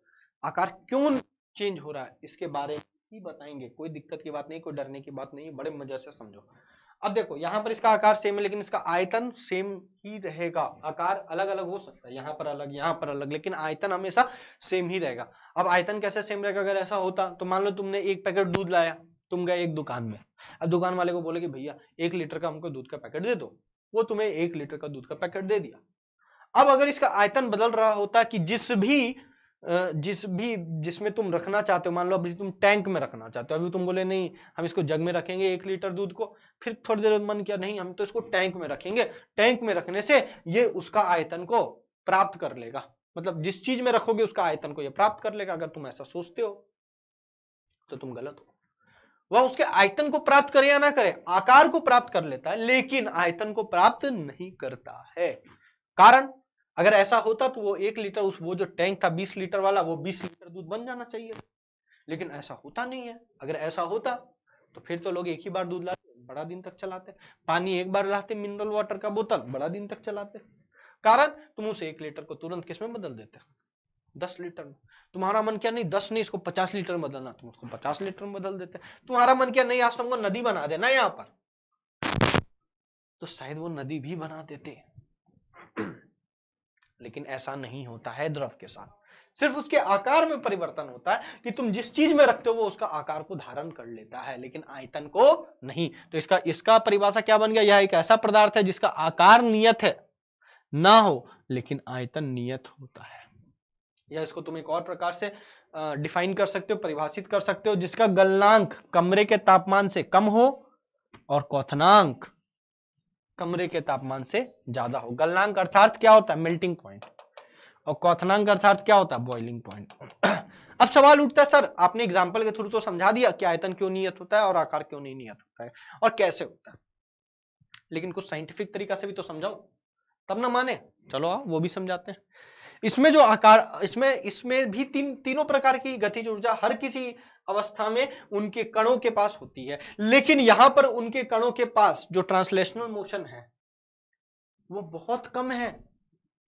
आकार क्यों चेंज हो रहा है इसके बारे में ही बताएंगे, कोई दिक्कत की बात नहीं, कोई डरने की बात नहीं, बड़े मजे से समझो। अब देखो यहाँ पर इसका आकार सेम है, लेकिन इसका आयतन सेम ही रहेगा। आकार अलग अलग हो सकता है, यहाँ पर अलग, यहाँ पर अलग, लेकिन आयतन हमेशा सेम ही रहेगा। अब आयतन कैसे सेम रहेगा, अगर ऐसा होता तो मान लो तुमने एक पैकेट दूध लाया, तुम गए एक दुकान में, अब दुकान वाले को बोले कि भैया 1 लीटर का हमको दूध का पैकेट दे दो, वो तुम्हें 1 लीटर का दूध का पैकेट दे दिया। अब अगर इसका आयतन बदल रहा होता कि जिसमें तुम रखना चाहते हो, मान लो अभी तुम टैंक में रखना चाहते हो, अभी तुम बोले नहीं हम इसको जग में रखेंगे 1 लीटर दूध को, फिर थोड़ी देर मन किया नहीं हम तो इसको टैंक में रखेंगे, टैंक में रखने से ये उसका आयतन को प्राप्त कर लेगा, मतलब जिस चीज में रखोगे उसका आयतन को ये प्राप्त कर लेगा। अगर तुम ऐसा सोचते हो तो तुम गलत हो। वह उसके आयतन को प्राप्त करे या ना करे, आकार को प्राप्त कर लेता है, लेकिन आयतन को प्राप्त नहीं करता है। कारण, अगर ऐसा होता तो वो 1 लीटर, वो जो टैंक था 20 लीटर वाला, वो 20 लीटर दूध बन जाना चाहिए, लेकिन ऐसा होता नहीं है। अगर ऐसा होता तो फिर तो लोग एक ही बार दूध लाते, बड़ा दिन तक चलाते, पानी एक बार लाते, मिनरल वाटर का बोतल बड़ा दिन तक चलाते। कारण, तुम उस 1 लीटर को तुरंत किसमें बदल देते, 10 लीटर में। तुम्हारा मन क्या नहीं 10 नहीं इसको 50 लीटर में बदलना, तुम उसको 50 लीटर में बदल देते। तुम्हारा मन क्या नहीं आज तुमको नदी बना देना यहाँ पर, तो शायद वो नदी भी बना देते। लेकिन ऐसा नहीं होता है द्रव के साथ, सिर्फ उसके आकार में परिवर्तन होता है कि तुम जिस चीज में रखते हो वो उसका आकार को धारण कर लेता है, लेकिन आयतन को नहीं। तो इसका परिभाषा क्या बन गया? यह एक ऐसा पदार्थ है जिसका आकार नियत है, ना हो लेकिन आयतन नियत होता है। या इसको तुम एक और प्रकार से डिफाइन कर सकते हो, परिभाषित कर सकते हो, जिसका गलनांक कमरे के तापमान से कम हो और क्वथनांक कमरे के तापमान से ज्यादा हो। गलनांक अर्थात क्या होता है? Melting point. और क्वथनांक अर्थात क्या होता है? Boiling point. अब सवाल उठता है, सर आपने एग्जांपल के थ्रू तो समझा दिया कि आयतन क्यों नियत होता है और आकार क्यों नहीं नियत होता है और कैसे होता है, लेकिन कुछ साइंटिफिक तरीका से भी तो समझाओ, तब ना माने। चलो आओ वो भी समझाते हैं। इसमें जो आकार, इसमें भी तीनों प्रकार की गतिज ऊर्जा हर किसी अवस्था में उनके कणों के पास होती है, लेकिन यहां पर उनके कणों के पास जो ट्रांसलेशनल मोशन है वो बहुत कम है,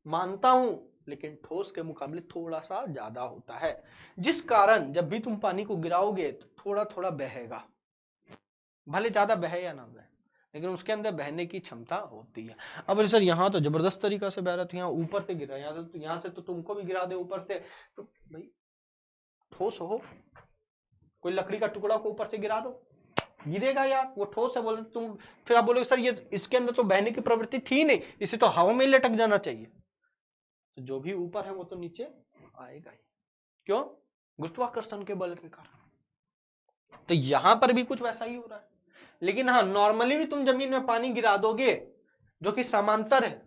मानता हूं, लेकिन ठोस के मुकाबले थोड़ा सा ज्यादा होता है, जिस कारण जब भी तुम पानी को गिराओगे तो थोड़ा थोड़ा बहेगा, भले ज्यादा बहे या ना बहे, लेकिन उसके अंदर बहने की क्षमता होती है। अब सर यहां तो जबरदस्त तरीका से बह रहा था, यहाँ ऊपर से गिरा, यहाँ से तो तुमको भी गिरा दे ऊपर से, तो भाई ठोस हो, कोई लकड़ी का टुकड़ा को ऊपर से गिरा दो, गिरेगा यार, वो ठोस है। बोले तुम, फिर आप बोलोगे सर ये इसके अंदर तो बहने की प्रवृत्ति थी नहीं, इसे तो हवा में लटक जाना चाहिए। तो जो भी ऊपर है वो तो नीचे आएगा ही। क्यों? गुरुत्वाकर्षण के बल के कारण। तो यहां पर भी कुछ वैसा ही हो रहा है। लेकिन हाँ, नॉर्मली भी तुम जमीन में पानी गिरा दोगे जो कि समांतर है,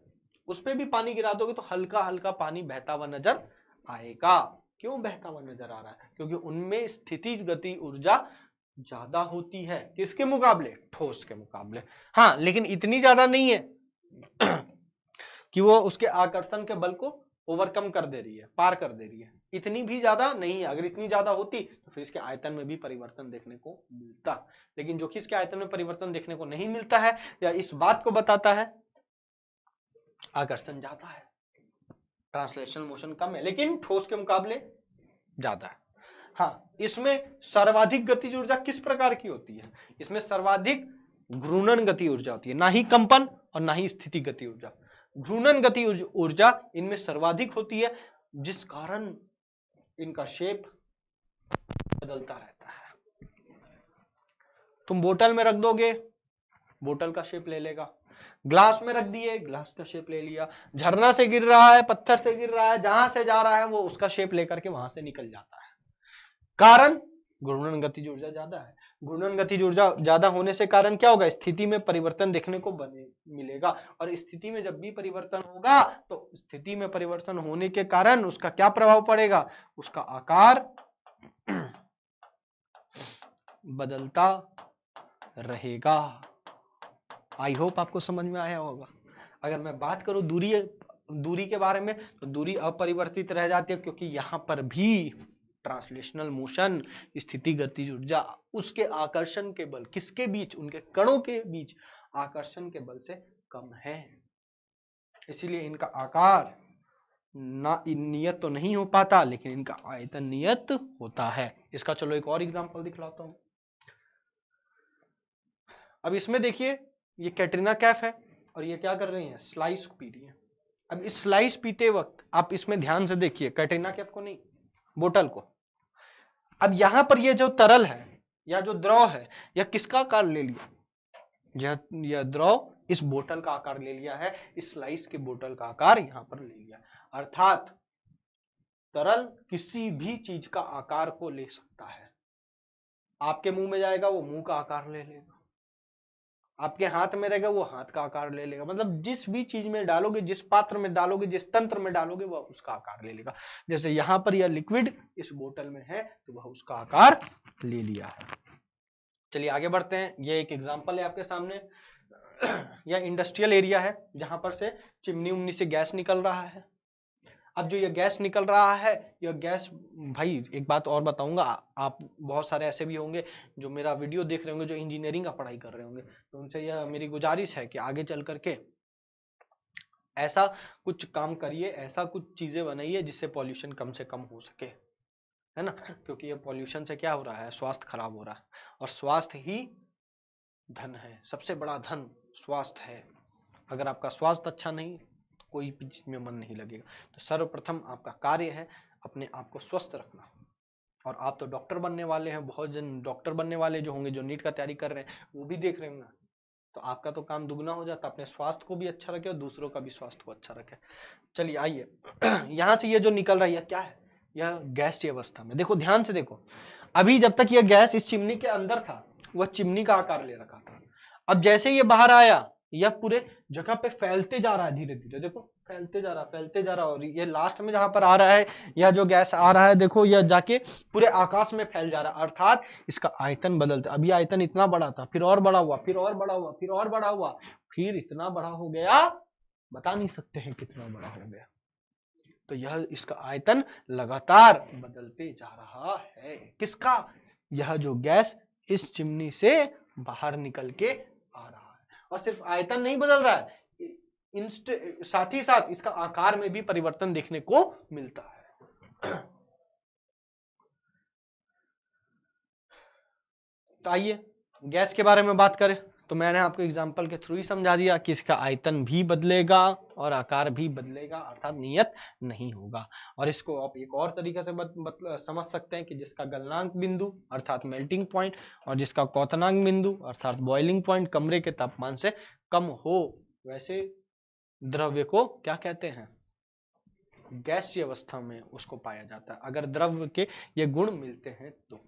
उस पर भी पानी गिरा दोगे तो हल्का हल्का पानी बहता हुआ नजर आएगा। क्यों बहता हुआ नजर आ रहा है? क्योंकि उनमें स्थिति गति ऊर्जा ज्यादा होती है, किसके मुकाबले? ठोस के मुकाबले। हाँ, लेकिन इतनी ज्यादा नहीं है कि वो उसके आकर्षण के बल को ओवरकम कर दे रही है, पार कर दे रही है, इतनी भी ज्यादा नहीं है। अगर इतनी ज्यादा होती तो फिर इसके आयतन में भी परिवर्तन देखने को मिलता, लेकिन जो कि इसके आयतन में परिवर्तन देखने को नहीं मिलता है, या इस बात को बताता है आकर्षण ज्यादा है, ट्रांसलेशन मोशन कम है, लेकिन ठोस के मुकाबले ज्यादा है। हाँ, इसमें सर्वाधिक गतिज ऊर्जा किस प्रकार की होती है? इसमें सर्वाधिक घूर्णन गति ऊर्जा होती है, ना ही कंपन और ना ही स्थिति गति ऊर्जा। घूर्णन गति ऊर्जा इनमें सर्वाधिक होती है, जिस कारण इनका शेप बदलता रहता है। तुम बोतल में रख दोगे, बोतल का शेप ले लेगा, ग्लास में रख दिए, ग्लास का शेप ले लिया, झरना से गिर रहा है, पत्थर से गिर रहा है, जहां से जा रहा है वो उसका शेप लेकर के वहां से निकल जाता है। कारण घूर्णन गतिज ऊर्जा ज्यादा है। घूर्णन गतिज ऊर्जा ज्यादा होने से कारण क्या होगा? स्थिति में परिवर्तन देखने को मिलेगा, और स्थिति में जब भी परिवर्तन होगा तो स्थिति में परिवर्तन होने के कारण उसका क्या प्रभाव पड़ेगा? उसका आकार बदलता रहेगा। आई होप आपको समझ में आया होगा। अगर मैं बात करूं दूरी के बारे में, तो दूरी अपरिवर्तित रह जाती है, क्योंकि यहां पर भी ट्रांसलेशनल मोशन, स्थिति गतिज ऊर्जा, उसके आकर्षण के बल, किसके बीच? उनके कणों के बीच आकर्षण के बल से कम है, इसीलिए इनका आकार ना नियत तो नहीं हो पाता, लेकिन इनका आयतन नियत होता है। इसका चलो एक और एग्जांपल दिखलाता हूं। अब इसमें देखिए, ये कैटरीना कैफ है और ये क्या कर रही है? स्लाइस पी रही है। अब इस स्लाइस पीते वक्त आप इसमें ध्यान से देखिए, कैटरीना कैफ को नहीं, बोतल को। अब यहां पर ये जो तरल है या जो द्रव है, यह किसका आकार ले लिया? यह द्रव इस बोतल का आकार ले लिया है, इस स्लाइस की बोतल का आकार यहां पर ले लिया। अर्थात तरल किसी भी चीज का आकार को ले सकता है। आपके मुंह में जाएगा वो मुंह का आकार ले लेगा, आपके हाथ में रहेगा वो हाथ का आकार ले लेगा। मतलब जिस भी चीज में डालोगे, जिस पात्र में डालोगे, जिस तंत्र में डालोगे, वह उसका आकार ले लेगा। जैसे यहां पर यह लिक्विड इस बोतल में है तो वह उसका आकार ले लिया है। चलिए आगे बढ़ते हैं। यह एक एग्जांपल है आपके सामने। यह इंडस्ट्रियल एरिया है जहां पर से चिमनी उमनी से गैस निकल रहा है। अब जो ये गैस निकल रहा है, यह गैस, भाई एक बात और बताऊंगा, आप बहुत सारे ऐसे भी होंगे जो मेरा वीडियो देख रहे होंगे, जो इंजीनियरिंग का पढ़ाई कर रहे होंगे, तो उनसे यह मेरी गुजारिश है कि आगे चल करके ऐसा कुछ काम करिए, ऐसा कुछ चीजें बनाइए जिससे पॉल्यूशन कम से कम हो सके, है ना। क्योंकि ये पॉल्यूशन से क्या हो रहा है? स्वास्थ्य खराब हो रहा है, और स्वास्थ्य ही धन है, सबसे बड़ा धन स्वास्थ्य है। अगर आपका स्वास्थ्य अच्छा नहीं तो कोई भी चीज में मन नहीं लगेगा। तो सर्वप्रथम आपका कार्य है अपने आप को स्वस्थ रखना। और आप तो डॉक्टर बनने वाले हैं, बहुत जन डॉक्टर बनने वाले जो होंगे, जो नीट का तैयारी कर रहे हैं, वो भी देख रहे होंगे। तो आपका तो काम दुगना हो जाता, अपने स्वास्थ्य को भी अच्छा रखे और दूसरों का भी स्वास्थ्य को अच्छा रखे। चलिए आइए यहां से ये जो निकल रही है क्या है, यह गैस की अवस्था में। देखो ध्यान से देखो, अभी जब तक यह गैस इस चिमनी के अंदर था वह चिमनी का आकार ले रखा था। अब जैसे ये बाहर आया यह पूरे जगह पे फैलते जा रहा है धीरे धीरे, देखो फैलते जा रहा, फैलते जा रहा। और ये लास्ट में जहां पर आ रहा है, यह जो गैस आ रहा है देखो, यह जाके पूरे आकाश में फैल जा रहा है, अर्थात इसका आयतन बदलता। अभी आयतन इतना बड़ा था, फिर और बड़ा हुआ, फिर और बड़ा हुआ, फिर और बड़ा हुआ, फिर इतना बड़ा हो गया, बता नहीं सकते हैं कितना बड़ा हो गया। तो यह इसका आयतन लगातार बदलते जा रहा है। किसका? यह जो गैस इस चिमनी से बाहर निकल के आ रहा है। और सिर्फ आयतन नहीं बदल रहा है, साथ ही साथ इसका आकार में भी परिवर्तन देखने को मिलता है। तो आइए गैस के बारे में बात करें। तो मैंने आपको एग्जांपल के थ्रू ही समझा दिया कि इसका आयतन भी बदलेगा और आकार भी बदलेगा, अर्थात नियत नहीं होगा। और इसको आप एक और तरीके से समझ सकते हैं कि जिसका गलनांक बिंदु अर्थात मेल्टिंग पॉइंट और जिसका क्वथनांक बिंदु अर्थात बॉइलिंग पॉइंट कमरे के तापमान से कम हो, वैसे द्रव्य को क्या कहते हैं? गैसीय अवस्था में उसको पाया जाता है, अगर द्रव्य के ये गुण मिलते हैं तो।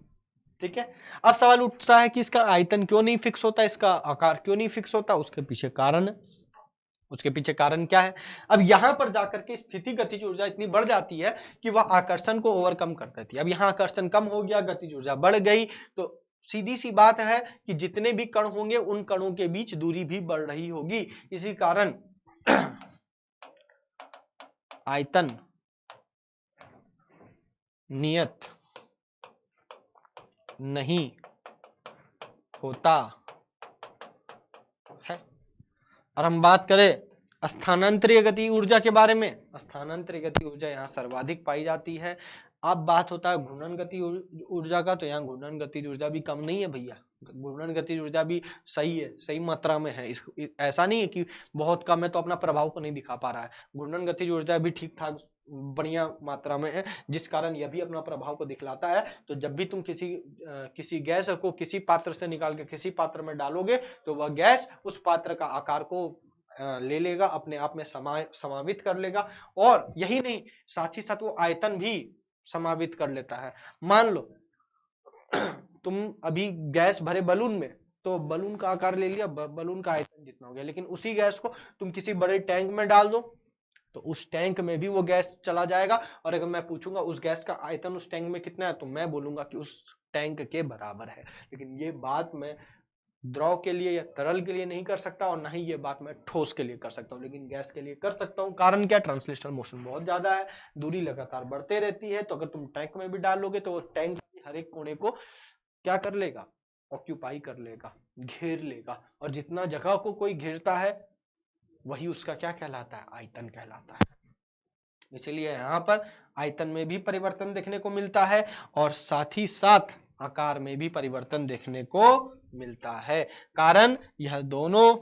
ठीक है, अब सवाल उठता है कि इसका आयतन क्यों नहीं फिक्स होता, इसका आकार क्यों नहीं फिक्स होता? उसके पीछे कारण है। उसके पीछे कारण क्या है? अब यहां पर जाकर के स्थिति गतिज ऊर्जा इतनी बढ़ जाती है कि वह आकर्षण को ओवरकम कर देती है। अब यहां आकर्षण कम हो गया, गतिज ऊर्जा बढ़ गई, तो सीधी सी बात है कि जितने भी कण होंगे उन कणों के बीच दूरी भी बढ़ रही होगी। इसी कारण आयतन नियत नहीं होता है। और हम बात करें स्थानांतरीय गति ऊर्जा के बारे में, स्थानांतरीय गति ऊर्जा यहाँ सर्वाधिक पाई जाती है। अब बात होता है घूर्णन गति ऊर्जा का, तो यहाँ घूर्णन गति ऊर्जा भी कम नहीं है भैया, घूर्णन गति ऊर्जा भी सही है, सही मात्रा में है। ऐसा नहीं है कि बहुत कम है तो अपना प्रभाव को नहीं दिखा पा रहा है, घूर्णन गति ऊर्जा भी ठीक ठाक बढ़िया मात्रा में है, जिस कारण यह भी अपना प्रभाव को दिखलाता है। तो जब भी तुम किसी गैस को किसी पात्र से निकाल के किसी पात्र में डालोगे तो वह गैस उस पात्र का आकार को ले लेगा, अपने आप में समावित कर लेगा। और यही नहीं, साथ ही साथ वो आयतन भी समावित कर लेता है। मान लो तुम अभी गैस भरे बलून में, तो बलून का आकार ले लिया, बलून का आयतन जितना हो गया, लेकिन उसी गैस को तुम किसी बड़े टैंक में डाल दो तो उस टैंक में भी वो गैस चला जाएगा। और अगर मैं पूछूंगा उस गैस का आयतन उस टैंक में कितना है, तो मैं बोलूंगा कि उस टैंक के बराबर है। लेकिन ये बात मैं द्रव के लिए या तरल के लिए नहीं कर सकता, और ना ही ये बात मैं ठोस के लिए कर सकता हूँ, लेकिन गैस के लिए कर सकता हूँ। कारण क्या? ट्रांसलेशनल मोशन बहुत ज्यादा है, दूरी लगातार बढ़ते रहती है। तो अगर तुम टैंक में भी डालोगे तो वो टैंक हर एक कोने को क्या कर लेगा? ऑक्यूपाई कर लेगा, घेर लेगा। और जितना जगह को कोई घेरता है वही उसका क्या कहलाता है? आयतन कहलाता है। इसलिए यहां पर आयतन में भी परिवर्तन देखने को मिलता है और साथ ही साथ आकार में भी परिवर्तन देखने को मिलता है। कारण यह दोनों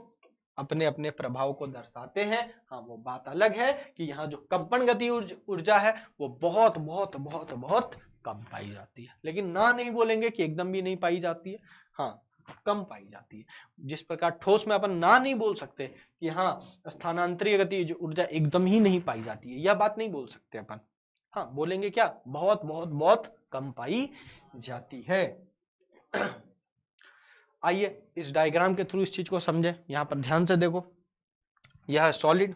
अपने अपने प्रभाव को दर्शाते हैं। हाँ, वो बात अलग है कि यहाँ जो कंपन गति ऊर्जा है वो बहुत बहुत बहुत बहुत कम पाई जाती है, लेकिन ना नहीं बोलेंगे कि एकदम भी नहीं पाई जाती है, हाँ कम पाई जाती है। जिस प्रकार ठोस में अपन ना नहीं बोल सकते कि हाँ स्थानांतरीय गति ऊर्जा एकदम ही नहीं पाई जाती है, यह बात नहीं बोल सकते अपन। हाँ बोलेंगे क्या? बहुत बहुत बहुत कम पाई जाती है। आइए इस डायग्राम के थ्रू इस चीज को समझें। यहां पर ध्यान से देखो, यह है सॉलिड।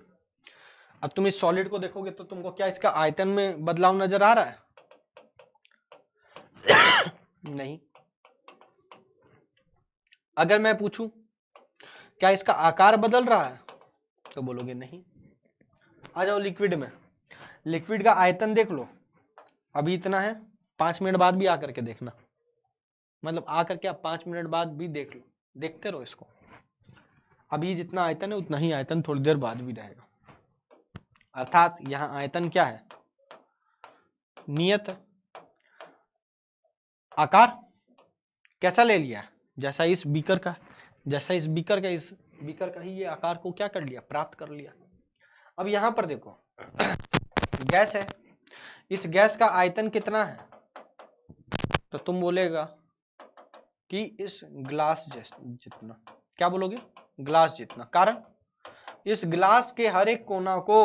अब तुम इस सॉलिड को देखोगे तो तुमको क्या इसका आयतन में बदलाव नजर आ रहा है? नहीं। अगर मैं पूछूं क्या इसका आकार बदल रहा है, तो बोलोगे नहीं। आ जाओ लिक्विड में, लिक्विड का आयतन देख लो, अभी इतना है, 5 मिनट बाद भी आकर के देखना, मतलब आकर के आप 5 मिनट बाद भी देख लो, देखते रहो इसको। अभी जितना आयतन है उतना ही आयतन थोड़ी देर बाद भी रहेगा। अर्थात यहां आयतन क्या है? नियत आकार कैसा ले लिया है? जैसा इस बीकर का, जैसा इस बीकर का ही ये आकार को क्या कर लिया, प्राप्त कर लिया। अब यहां पर देखो गैस है, इस गैस का आयतन कितना है, तो तुम बोलेगा कि इस ग्लास जितना, क्या बोलोगे, ग्लास जितना। कारण इस ग्लास के हर एक कोना को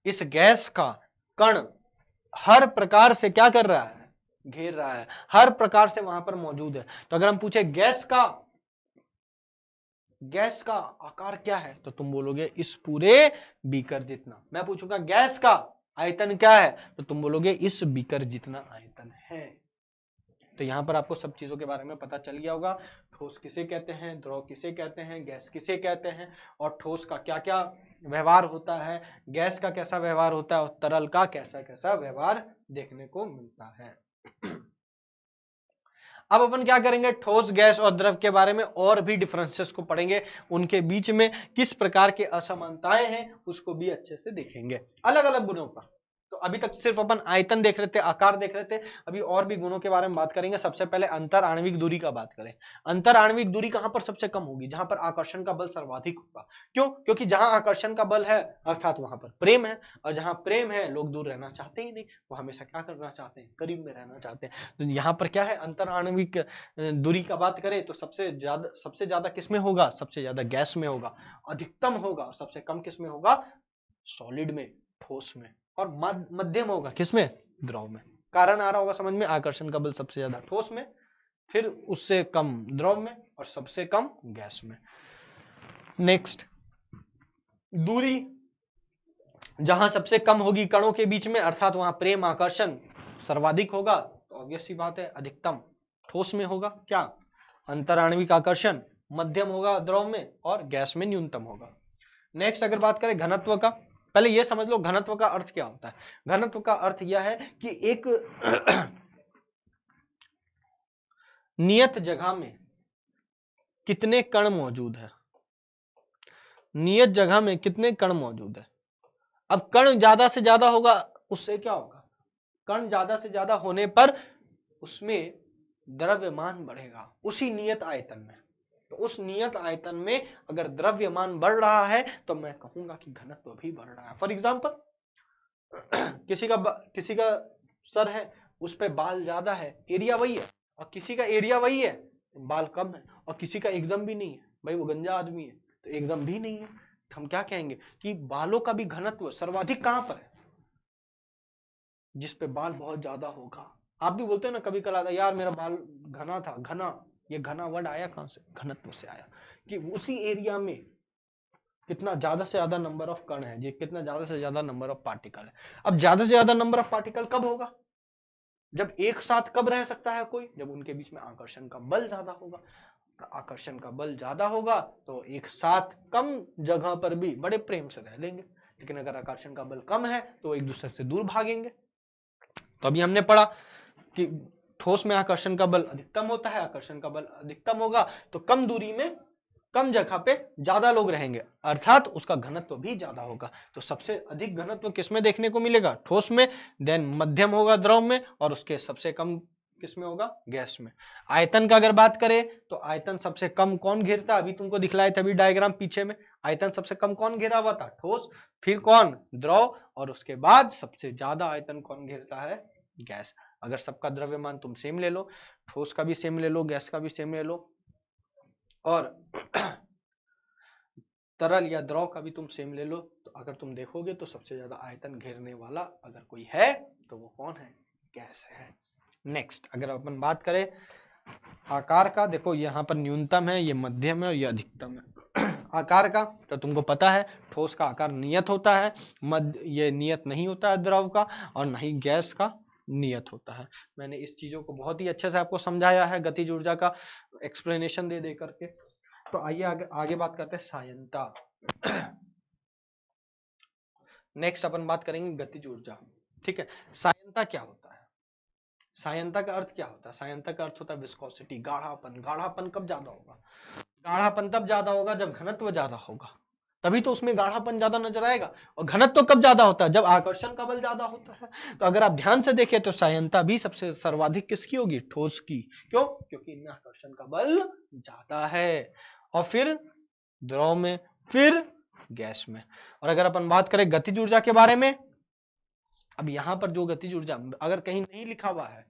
इस गैस का कण हर प्रकार से क्या कर रहा है, घेर रहा है, हर प्रकार से वहां पर मौजूद है। तो अगर हम पूछे गैस का आकार क्या है, तो तुम बोलोगे इस पूरे बीकर जितना। मैं पूछूंगा गैस का आयतन क्या है, तो तुम बोलोगे इस बीकर जितना आयतन है। तो यहां पर आपको सब चीजों के बारे में पता चल गया होगा। ठोस किसे कहते हैं, द्रव किसे कहते हैं, गैस किसे कहते हैं, और ठोस का क्या क्या व्यवहार होता है, गैस का कैसा व्यवहार होता है, और तरल का कैसा कैसा व्यवहार देखने को मिलता है। अब अपन क्या करेंगे, ठोस, गैस और द्रव के बारे में और भी डिफरेंसेस को पढ़ेंगे, उनके बीच में किस प्रकार के असमानताएं हैं उसको भी अच्छे से देखेंगे, अलग अलग गुणों पर। तो अभी तक सिर्फ अपन आयतन देख रहे थे, आकार देख रहे थे, अभी और भी गुणों के बारे में बात करेंगे। सबसे पहले अंतर आणविक दूरी का बात करें। अंतर आणविक दूरी कहां पर सबसे कम होगी, जहां पर आकर्षण का बल सर्वाधिक होगा। क्यों, क्योंकि जहां आकर्षण का बल है अर्थात वहां पर प्रेम है, और जहां प्रेम है लोग दूर रहना चाहते ही नहीं, वो हमेशा क्या करना चाहते हैं, करीब में रहना चाहते हैं। तो यहाँ पर क्या है, अंतर आणविक दूरी का बात करें तो सबसे ज्यादा किस में होगा, सबसे ज्यादा गैस में होगा, अधिकतम होगा, और सबसे कम किस में होगा, सॉलिड में, ठोस में, और मध्यम होगा किसमें, द्रव में। कारण आ रहा होगा समझ में, आकर्षण का बल सबसे ज्यादा ठोस में, फिर उससे कम द्रव में, और सबसे कम गैस में। नेक्स्ट, दूरी जहां सबसे कम होगी कणों के बीच में, अर्थात वहां प्रेम आकर्षण सर्वाधिक होगा, तो ऑब्वियस सी बात है अधिकतम ठोस में होगा क्या, अंतर आणविक आकर्षण, मध्यम होगा द्रव में, और गैस में न्यूनतम होगा। नेक्स्ट अगर बात करें घनत्व का, पहले यह समझ लो घनत्व का अर्थ क्या होता है। घनत्व का अर्थ यह है कि एक नियत जगह में कितने कण मौजूद है, नियत जगह में कितने कण मौजूद है। अब कण ज्यादा से ज्यादा होगा, उससे क्या होगा, कण ज्यादा से ज्यादा होने पर उसमें द्रव्यमान बढ़ेगा उसी नियत आयतन में। तो उस नियत आयतन में अगर द्रव्यमान बढ़ रहा है तो मैं कहूंगा कि घनत्व भी बढ़ रहा है। फॉर एग्जांपल किसी का सर है, उस पे बाल ज्यादा है, एरिया वही है, और किसी का एरिया वही है, बाल कम है, और किसी का एकदम भी नहीं है, भाई वो गंजा आदमी है तो एकदम भी नहीं है। तो हम क्या कहेंगे कि बालों का भी घनत्व सर्वाधिक कहां पर है, जिस पे बाल बहुत ज्यादा होगा। आप भी बोलते हैं ना कभी कल आता यार मेरा बाल घना था, घना, ये घना वर्ड आया कहां से, घनत्व से आया, कि उसी एरिया में कितना ज्यादा से ज्यादा नंबर ऑफ कण है, कितना ज्यादा से ज्यादा नंबर ऑफ पार्टिकल है। अब ज्यादा से ज्यादा नंबर ऑफ पार्टिकल कब होगा, जब एक साथ कब रह सकता है कोई, जब उनके बीच में आकर्षण का बल ज्यादा होगा। आकर्षण का बल ज्यादा होगा तो एक साथ कम जगह पर भी बड़े प्रेम से रह लेंगे, लेकिन अगर आकर्षण का बल कम है तो एक दूसरे से दूर भागेंगे। तो अभी हमने पढ़ा कि ठोस में आकर्षण का बल अधिकतम होता है, आकर्षण का बल अधिकतम होगा तो कम दूरी में कम जगह पे ज्यादा लोग रहेंगे, अर्थात उसका घनत्व भी ज्यादा होगा। तो सबसे अधिक घनत्व किसमें देखने को मिलेगा, ठोस में, देन मध्यम होगा द्रव में, और उसके सबसे कम किसमें होगा, गैस में। आयतन का अगर बात करें तो आयतन सबसे कम कौन घेरता है, अभी तुमको दिखलाए थे अभी डायग्राम पीछे में, आयतन सबसे कम कौन घेरा हुआ था, ठोस, फिर कौन, द्रव, और उसके बाद सबसे ज्यादा आयतन कौन घेरता है, गैस। अगर सबका द्रव्यमान तुम सेम ले लो, ठोस का भी सेम ले लो, गैस का भी सेम ले लो, और तरल या द्रव का भी तुम सेम ले लो, तो अगर तुम देखोगे तो सबसे ज्यादा आयतन घेरने वाला अगर कोई है तो वो कौन है, गैस है। नेक्स्ट अगर अपन बात करें आकार का, देखो यहाँ पर न्यूनतम है, ये मध्यम है और ये अधिकतम है। आकार का तो तुमको पता है ठोस का आकार नियत होता है, ये नियत नहीं होता है द्रव का, और नहीं गैस का नियत होता है। मैंने इस चीजों को बहुत ही अच्छे से आपको समझाया है गतिज ऊर्जा का एक्सप्लेनेशन दे करके। तो आइए आगे बात करते हैं सायंता। नेक्स्ट अपन बात करेंगे गतिज ऊर्जा, ठीक है। सायंता क्या होता है, सायंता का अर्थ क्या होता है, सायंता का अर्थ होता है विस्कोसिटी, गाढ़ापन। गाढ़ापन कब ज्यादा होगा, गाढ़ापन तब ज्यादा होगा जब घनत्व ज्यादा होगा, तभी तो उसमें गाढ़ापन ज्यादा नजर आएगा। और घनत्व तो कब ज्यादा होता है? जब आकर्षण का बल ज्यादा होता है। तो अगर आप ध्यान से देखें तो सहायता भी सबसे सर्वाधिक किसकी होगी? ठोस की। क्यों? क्योंकि इनमें आकर्षण का बल ज्यादा है। और फिर द्रव में, फिर गैस में। और अगर अपन बात करें गतिज ऊर्जा के बारे में, अब यहां पर जो गतिज ऊर्जा अगर कहीं नहीं लिखा हुआ है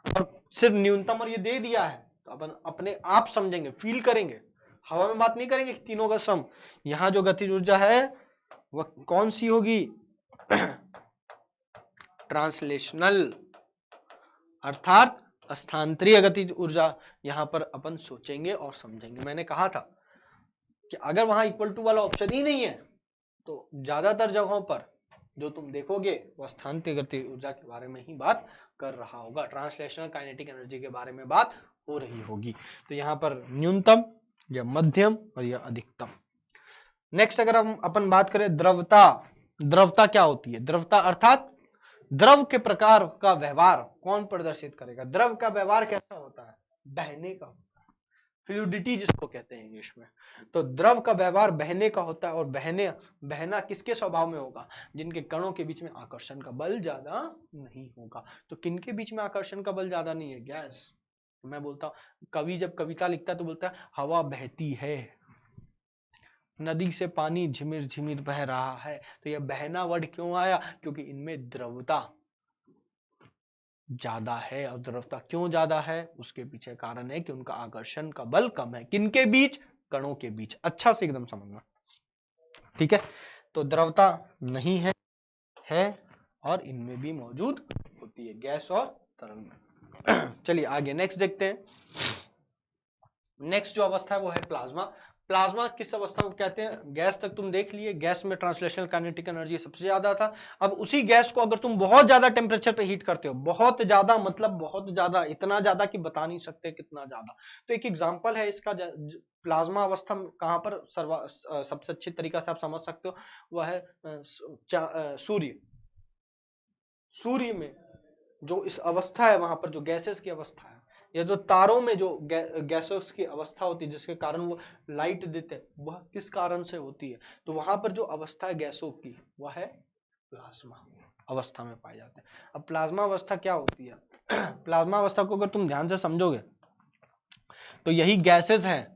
और सिर्फ न्यूनतम और ये दे दिया है तो अपन अपने आप समझेंगे, फील करेंगे। हवा में बात नहीं करेंगे कि तीनों का सम। यहां जो गतिज ऊर्जा है वह कौन सी होगी? ट्रांसलेशनल, अर्थात स्थानांतरीय गतिज ऊर्जा यहां पर अपन सोचेंगे और समझेंगे। मैंने कहा था कि अगर वहां इक्वल टू वाला ऑप्शन ही नहीं है तो ज्यादातर जगहों पर जो तुम देखोगे वह स्थानांतरित गतिज ऊर्जा के बारे में ही बात कर रहा होगा, ट्रांसलेशनल काइनेटिक एनर्जी के बारे में बात हो रही होगी। तो यहां पर न्यूनतम, या मध्यम और या अधिकतम। नेक्स्ट अगर हम अपन बात करें द्रवता, द्रवता क्या होती है? द्रवता अर्थात द्रव के प्रकार का व्यवहार कौन प्रदर्शित करेगा? द्रव का व्यवहार कैसा होता है? बहने का होता है, फ्लूइडिटी जिसको कहते हैं इंग्लिश में। तो द्रव का व्यवहार बहने का होता है। और बहना किसके स्वभाव में होगा? जिनके कणों के बीच में आकर्षण का बल ज्यादा नहीं होगा। तो किनके बीच में आकर्षण का बल ज्यादा नहीं है? गैस। मैं बोलता हूं, कवि जब कविता लिखता है तो बोलता है हवा बहती है, नदी से पानी झिमिर झिमिर बह रहा है। तो यह बहना वर्ड क्यों आया? क्योंकि इनमें द्रवता ज्यादा है। और द्रवता क्यों ज्यादा है? उसके पीछे कारण है कि उनका आकर्षण का बल कम है। किनके बीच? कणों के बीच। अच्छा से एकदम समझना, ठीक है। तो द्रवता नहीं है और इनमें भी मौजूद होती है, गैस और तरल में। चलिए आगे नेक्स्ट देखते हैं। नेक्स्ट जो अवस्था है वो है प्लाज्मा। प्लाज्मा किस अवस्था को कहते हैं? गैस तक तुम देख लिए, गैस में ट्रांसलेशनल काइनेटिक एनर्जी सबसे ज्यादा था। अब उसी गैस को अगर तुम बहुत ज्यादा टेम्परेचर पे हीट करते हो, बहुत ज्यादा मतलब बहुत ज्यादा, इतना ज्यादा कि बता नहीं सकते कितना ज्यादा। तो एक एग्जांपल है इसका, प्लाज्मा अवस्था कहां पर सबसे अच्छी तरीका से आप समझ सकते हो, वह है सूर्य। सूर्य में जो इस अवस्था है, वहां पर जो गैसेस की अवस्था है, या जो तारों में जो गैसेस की अवस्था होती है जिसके कारण वो लाइट देते हैं, वह किस कारण से होती है? तो वहां पर जो अवस्था है गैसों की, वह है प्लाज्मा अवस्था में पाए जाते हैं। अब प्लाज्मा अवस्था क्या होती है? प्लाज्मा अवस्था को अगर तुम ध्यान से समझोगे तो यही गैसेस हैं।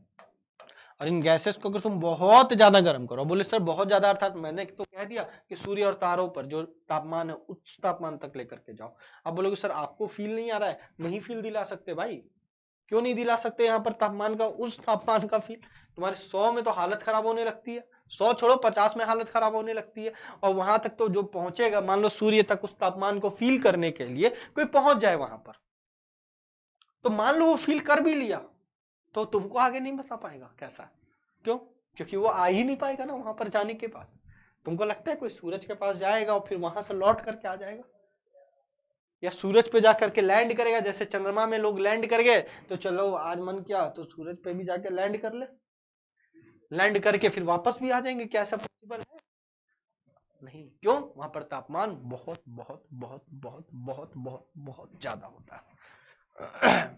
और इन गैसेस को अगर तुम बहुत ज्यादा गर्म करो, बोले सर बहुत ज्यादा अर्थात मैंने तो कह दिया कि सूर्य और तारों पर जो तापमान है उच्च तापमान तक लेकर के जाओ। अब बोलोगे सर आपको फील नहीं आ रहा है। नहीं फील दिला सकते भाई, क्यों नहीं दिला सकते? यहाँ पर तापमान का, उस तापमान का फील तुम्हारे 100 में तो हालत खराब होने लगती है, 100 छोड़ो 50 में हालत खराब होने लगती है। और वहां तक तो जो पहुंचेगा, मान लो सूर्य तक उस तापमान को फील करने के लिए कोई पहुंच जाए वहां पर, तो मान लो वो फील कर भी लिया तो तुमको आगे नहीं बता पाएगा। कैसा? क्यों? क्योंकि वो आ ही नहीं पाएगा ना वहां पर जाने के बाद। तुमको लगता है कोई सूरज के पास जाएगा और फिर वहां से लौट करके आ जाएगा? या सूरज पे जाकर के लैंड करेगा? जैसे चंद्रमा में लोग लैंड कर गए तो चलो आज मन किया तो सूरज पे भी जाके लैंड कर ले, लैंड करके फिर वापस भी आ जाएंगे। क्या ऐसा पॉसिबल है? नहीं। क्यों? वहां पर तापमान बहुत बहुत बहुत बहुत बहुत बहुत बहुत ज्यादा होता है।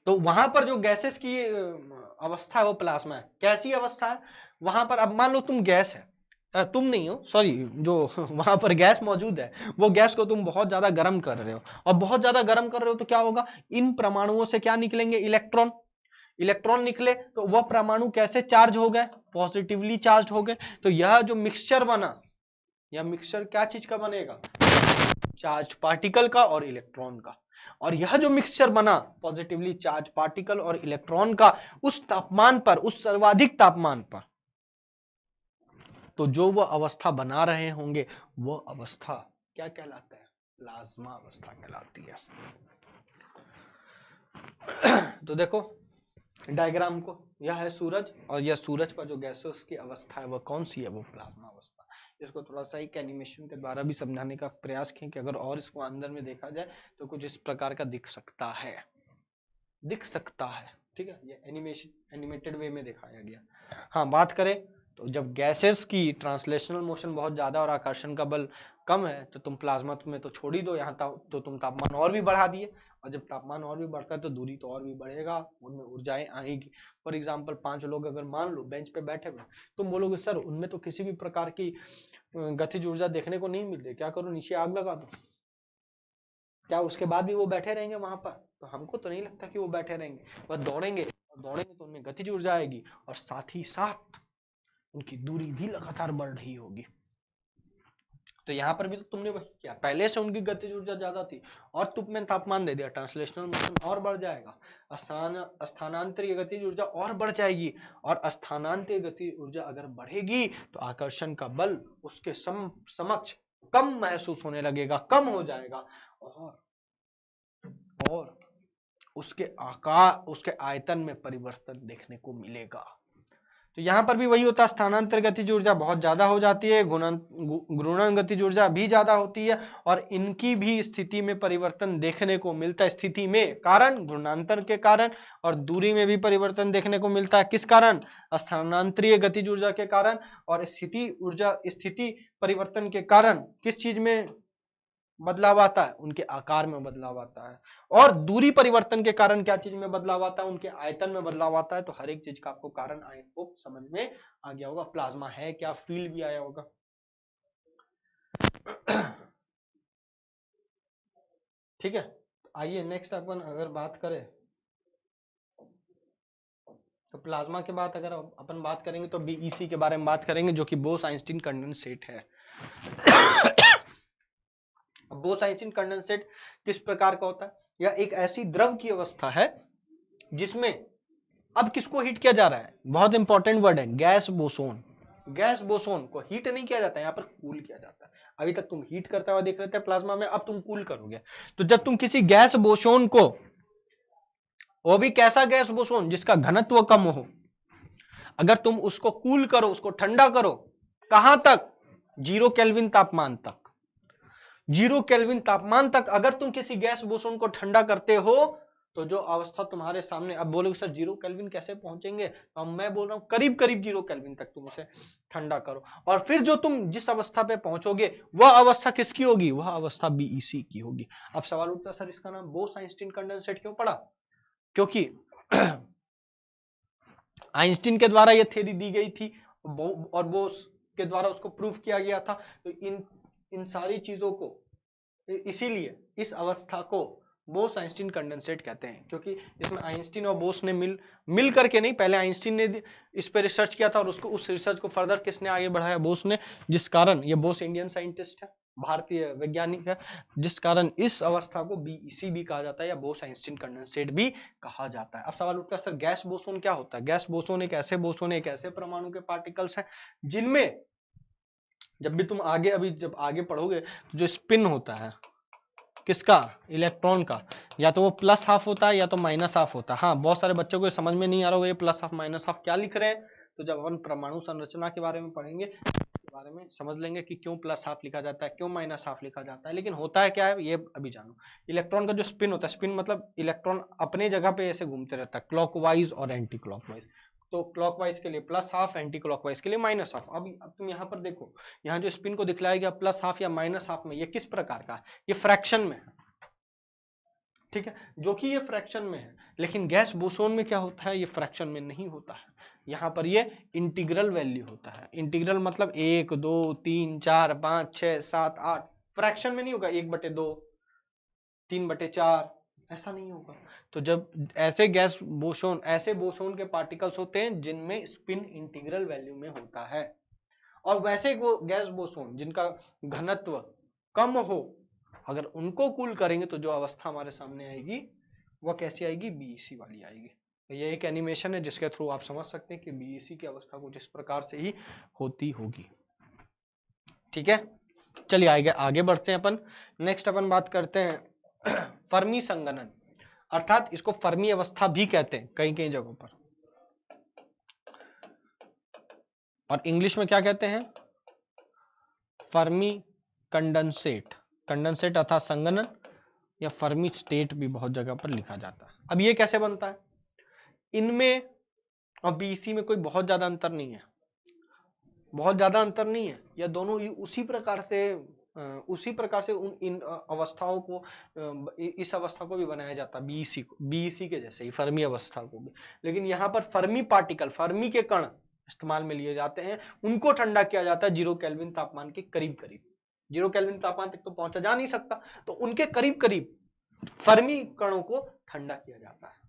तो वहां पर जो गैसेस की अवस्था है वो प्लाज्मा है। कैसी अवस्था है वहां पर? अब मान लो तुम गैस है, तुम नहीं हो, सॉरी, जो वहां पर गैस मौजूद है वो गैस को तुम बहुत ज्यादा गर्म कर रहे हो। और बहुत ज्यादा गर्म कर रहे हो तो क्या होगा? इन परमाणुओं से क्या निकलेंगे? इलेक्ट्रॉन। इलेक्ट्रॉन निकले तो वह परमाणु कैसे चार्ज हो गए? पॉजिटिवली चार्ज हो गए। तो यह जो मिक्सचर बना, यह मिक्सचर क्या चीज का बनेगा? चार्ज पार्टिकल का और इलेक्ट्रॉन का। और यह जो मिक्सचर बना पॉजिटिवली चार्ज पार्टिकल और इलेक्ट्रॉन का, उस तापमान पर, उस सर्वाधिक तापमान पर, तो जो वह अवस्था बना रहे होंगे वह अवस्था क्या कहलाता है? प्लाज्मा अवस्था कहलाती है। तो देखो डायग्राम को, यह है सूरज और यह सूरज पर जो गैसेस की अवस्था है वह कौन सी है? वो प्लाज्मा अवस्था। इसको थोड़ा सा एक एनिमेशन के द्वारा भी समझाने का प्रयास किया कि अगर और इसको अंदर में देखा जाए तो कुछ इस प्रकार का दिख सकता है, दिख सकता है। ठीक है, ये एनिमेशन एनिमेटेड वे में दिखाया गया। हाँ, बात करें तो जब गैसेस की ट्रांसलेशनल मोशन बहुत ज्यादा और आकर्षण का बल कम है तो तुम प्लाज्मा में तो छोड़ ही दो, यहाँ तो तुम तापमान और भी बढ़ा दिए। और जब तापमान और भी बढ़ता है तो दूरी तो और भी बढ़ेगा, उनमें ऊर्जाएं आएगी। फॉर एग्जाम्पल 5 लोग अगर मान लो बेंच पे बैठे हुए, तुम बोलोगे सर उनमें तो किसी भी प्रकार की गतिज ऊर्जा देखने को नहीं मिल रही, क्या करूं, नीचे आग लगा दूं? क्या उसके बाद भी वो बैठे रहेंगे वहां पर? तो हमको तो नहीं लगता कि वो बैठे रहेंगे, वह दौड़ेंगे, और दौड़ेंगे तो उनमें गतिज ऊर्जा आएगी और साथ ही साथ उनकी दूरी भी लगातार बढ़ रही होगी। तो यहाँ पर भी तो तुमने वही किया, पहले से उनकी गतिज ऊर्जा ज्यादा थी और तुमने तापमान दे दिया, ट्रांसलेशनल मोशन और बढ़ जाएगा, स्थानांतरीय गतिज ऊर्जा और बढ़ जाएगी, और स्थानांतरीय गतिज ऊर्जा अगर बढ़ेगी तो आकर्षण का बल उसके समक्ष कम महसूस होने लगेगा, कम हो जाएगा, और उसके आकार, उसके आयतन में परिवर्तन देखने को मिलेगा। तो यहां पर भी वही होता है, स्थानांतर गतिज ऊर्जा बहुत ज्यादा हो जाती है, घूर्णन गतिज ऊर्जा भी ज्यादा होती है, और इनकी भी स्थिति में परिवर्तन देखने को मिलता है। स्थिति में कारण घूर्णांतर के कारण, और दूरी में भी परिवर्तन देखने को मिलता है। किस कारण? स्थानांतरीय गतिज ऊर्जा के कारण, और स्थिति परिवर्तन के कारण किस चीज में बदलाव आता है? उनके आकार में बदलाव आता है। और दूरी परिवर्तन के कारण क्या चीज में बदलाव आता है? उनके आयतन में बदलाव आता है। तो हर एक चीज का आपको कारण को समझ में आ गया होगा। प्लाज्मा है क्या, फील भी आया होगा। ठीक है, आइए नेक्स्ट अपन अगर बात करें तो प्लाज्मा के बाद अगर अपन बात करेंगे तो बीईसी के बारे में बात करेंगे, जो कि बोस-आइंस्टीन कंडेंसेट है। बोस-आइंस्टीन कंडेंसेट किस प्रकार का होता है? यह एक ऐसी द्रव की अवस्था है जिसमें अब किसको हीट किया जा रहा है? बहुत इंपॉर्टेंट वर्ड है, गैस बोसोन। गैस बोसोन को हीट नहीं किया जाता है, यहाँ पर कूल किया जाता है। अभी तक तुम हीट करता हुआ देख रहे थे प्लाज्मा में, अब तुम कूल करोगे। तो जब तुम किसी गैस बोसोन को, वो भी कैसा गैस बोसोन? जिसका घनत्व कम हो, अगर तुम उसको कूल करो, उसको ठंडा करो, कहां तक? 0 केल्विन तापमान तक। 0 केल्विन तापमान तक अगर तुम किसी गैस बोसोन को ठंडा करते हो तो जो अवस्था तुम्हारे सामने, अब बोलोगे सर 0 केल्विन कैसे पहुंचेंगे? तो अब मैं बोल रहा हूं करीब करीब 0 केल्विन तक तुम उसे ठंडा करो, और फिर जो तुम जिस अवस्था पे पहुंचोगे वह अवस्था किसकी होगी? वह अवस्था बीईसी की होगी। अब सवाल उठता है सर इसका नाम बोस-आइंस्टीन कंडेंसेट क्यों पड़ा? क्योंकि आइंस्टीन के द्वारा यह थ्योरी दी गई थी और बोस के द्वारा उसको प्रूफ किया गया था। तो इन सारी चीजों को, इसीलिए इस अवस्था को बोस-आइंस्टीन कंडेंसेट कहते हैं, क्योंकि इसमें आइंस्टीन और बोस ने मिल करके नहीं, पहले आइंस्टीन ने इस पे रिसर्च किया था और उसको, उस रिसर्च को फर्दर किसने आगे बढ़ाया? बोस ने। जिस कारण ये बोस इंडियन साइंटिस्ट है, भारतीय वैज्ञानिक है, जिस कारण इस अवस्था को बीईसी भी कहा जाता है या बोस-आइंस्टीन कंडेंसेट भी कहा जाता है। अब सवाल उठता है सर गैस बोसोन क्या होता है? गैस बोसोन एक ऐसे बोसोन, एक ऐसे परमाणु के पार्टिकल्स हैं जिनमें जब भी तुम जब आगे पढ़ोगे तो जो स्पिन होता है किसका? इलेक्ट्रॉन का, या तो वो प्लस हाफ होता है या तो माइनस हाफ होता है। हाँ, बहुत सारे बच्चों को समझ में नहीं आ रहा होगा ये प्लस हाफ माइनस हाफ क्या लिख रहे हैं। तो जब अपन परमाणु संरचना के बारे में पढ़ेंगे इसके बारे में समझ लेंगे कि क्यों प्लस हाफ लिखा जाता है, क्यों माइनस हाफ लिखा जाता है। लेकिन होता है क्या है ये अभी जानो। इलेक्ट्रॉन का जो स्पिन होता है, स्पिन मतलब इलेक्ट्रॉन अपने जगह पे ऐसे घूमते रहता है, क्लॉकवाइज और एंटी क्लॉकवाइज। तो क्लॉकवाइज के लिए प्लस हाफ, एंटी क्लॉकवाइज के लिए माइनस हाफ। अब तुम यहाँ पर देखो, यहाँ जो स्पिन को दिखलाया गया प्लस हाफ या माइनस हाफ में, ये किस प्रकार का है? ये फ्रैक्शन में है, ठीक है, जो कि ये फ्रैक्शन में है। लेकिन गैस बोसोन में क्या होता है? ये फ्रैक्शन में नहीं होता है, यहाँ पर ये इंटीग्रल वैल्यू होता है। इंटीग्रल मतलब 1 2 3 4 5 6 7 8, फ्रैक्शन में नहीं होगा 1/2 3/4, ऐसा नहीं होगा। तो जब ऐसे गैस बोसोन, ऐसे बोसोन के पार्टिकल्स होते हैं जिनमें स्पिन इंटीग्रल वैल्यू में होता है, और वैसे वो गैस बोसोन जिनका घनत्व कम हो, अगर उनको कूल करेंगे तो जो अवस्था हमारे सामने आएगी वह कैसी आएगी? बीईसी वाली आएगी। तो ये एक एनिमेशन है जिसके थ्रू आप समझ सकते हैं कि बीईसी की अवस्था कुछ इस प्रकार से ही होती होगी। ठीक है, चलिए आगे बढ़ते हैं अपन। नेक्स्ट अपन बात करते हैं फर्मी संघनन, अर्थात इसको फर्मी अवस्था भी कहते हैं कई कई जगहों पर, और इंग्लिश में क्या कहते हैं? Fermi condensate. कंडेंसेट अर्थात संघनन या फर्मी स्टेट भी बहुत जगह पर लिखा जाता है। अब ये कैसे बनता है? इनमें और बीईसी में कोई बहुत ज्यादा अंतर नहीं है, बहुत ज्यादा अंतर नहीं है, या दोनों ही उसी प्रकार से उसी प्रकार से इन अवस्थाओं को, इस अवस्था को भी बनाया जाता है बीईसी के जैसे ही, फर्मी अवस्था को भी। लेकिन यहाँ पर फर्मी पार्टिकल, फर्मी के कण इस्तेमाल में लिए जाते हैं, उनको ठंडा किया जाता है 0 केल्विन तापमान के करीब करीब। 0 केल्विन तापमान तक तो पहुंचा जा नहीं सकता, तो उनके करीब करीब फर्मी कणों को ठंडा किया जाता है।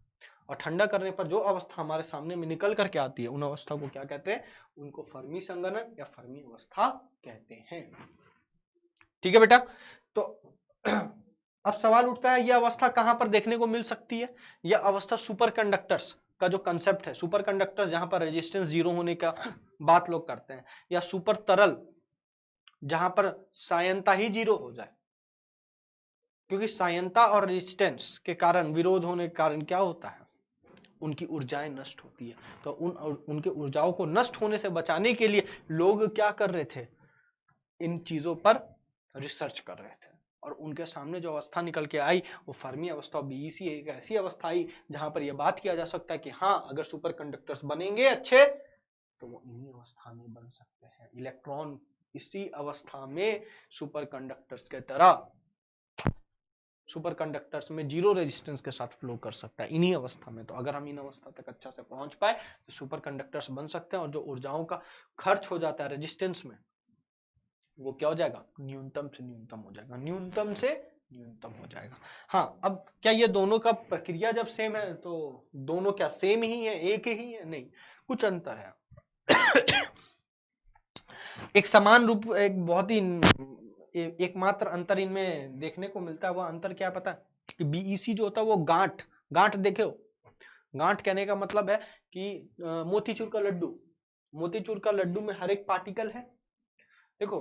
और ठंडा करने पर जो अवस्था हमारे सामने में निकल करके आती है, उन अवस्था को क्या कहते हैं? उनको फर्मी संघनन या फर्मी अवस्था कहते हैं। ठीक है बेटा। तो अब सवाल उठता है, यह अवस्था कहां पर देखने को मिल सकती है? यह अवस्था सुपर कंडक्टर्स का जो कंसेप्ट है, सुपर कंडक्टर्स जहां पर रेजिस्टेंस 0 होने का बात लोग करते हैं, या सुपर तरल जहां पर सायनता ही 0 हो जाए, क्योंकि सायनता और रेजिस्टेंस के कारण, विरोध होने के कारण क्या होता है? उनकी ऊर्जाएं नष्ट होती है। तो उनके ऊर्जाओं को नष्ट होने से बचाने के लिए लोग क्या कर रहे थे? इन चीजों पर रिसर्च कर रहे थे, और उनके सामने जो अवस्था निकल के आई वो फर्मी अवस्था, बीईसी एक ऐसी अवस्था आई जहां पर यह बात किया जा सकता है कि हाँ, अगर सुपर कंडक्टर्स बनेंगे अच्छे तो वो इन्हीं अवस्था में बन सकते हैं। इलेक्ट्रॉन इसी अवस्था में सुपर कंडक्टर्स के तरह, सुपर कंडक्टर्स में 0 रेजिस्टेंस के साथ फ्लो कर सकता है इन्हीं अवस्था में। तो अगर हम इन अवस्था तक अच्छा से पहुंच पाए तो सुपर कंडक्टर्स बन सकते हैं, और जो ऊर्जाओं का खर्च हो जाता है रेजिस्टेंस में, वो क्या हो जाएगा? न्यूनतम से न्यूनतम हो जाएगा, न्यूनतम से न्यूनतम हो जाएगा। हाँ, अब क्या ये दोनों का प्रक्रिया जब सेम है तो दोनों क्या सेम ही है, एक ही है? नहीं, कुछ अंतर है। एक समान रूप, एक बहुत ही एकमात्र अंतर इनमें देखने को मिलता है। वह अंतर क्या पता है? कि बीईसी जो होता है वो गांठ देखे हो, गांठ कहने का मतलब है कि मोतीचूर का लड्डू, मोतीचूर का लड्डू में हर एक पार्टिकल है। देखो,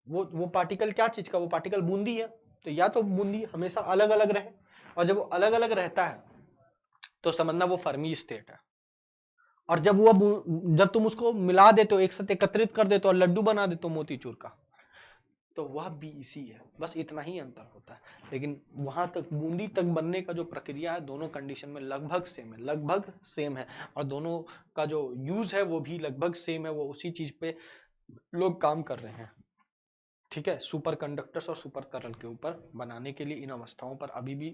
वो पार्टिकल क्या चीज का? वो पार्टिकल बूंदी है, तो या तो बूंदी हमेशा अलग अलग रहे, और जब वो अलग अलग रहता है तो समझना वो फर्मी स्टेट है। और जब तुम उसको मिला देते हो, एक साथ एकत्रित कर देते हो और लड्डू बना देते हो मोतीचूर का, तो वह बीईसी है। बस इतना ही अंतर होता है। लेकिन वहां तक, बूंदी तक बनने का जो प्रक्रिया है, दोनों कंडीशन में लगभग सेम है, और दोनों का जो यूज है वो भी लगभग सेम है। वो उसी चीज पे लोग काम कर रहे हैं। ठीक है, सुपर कंडक्टर्स और सुपर तरल के ऊपर बनाने के लिए इन अवस्थाओं पर अभी भी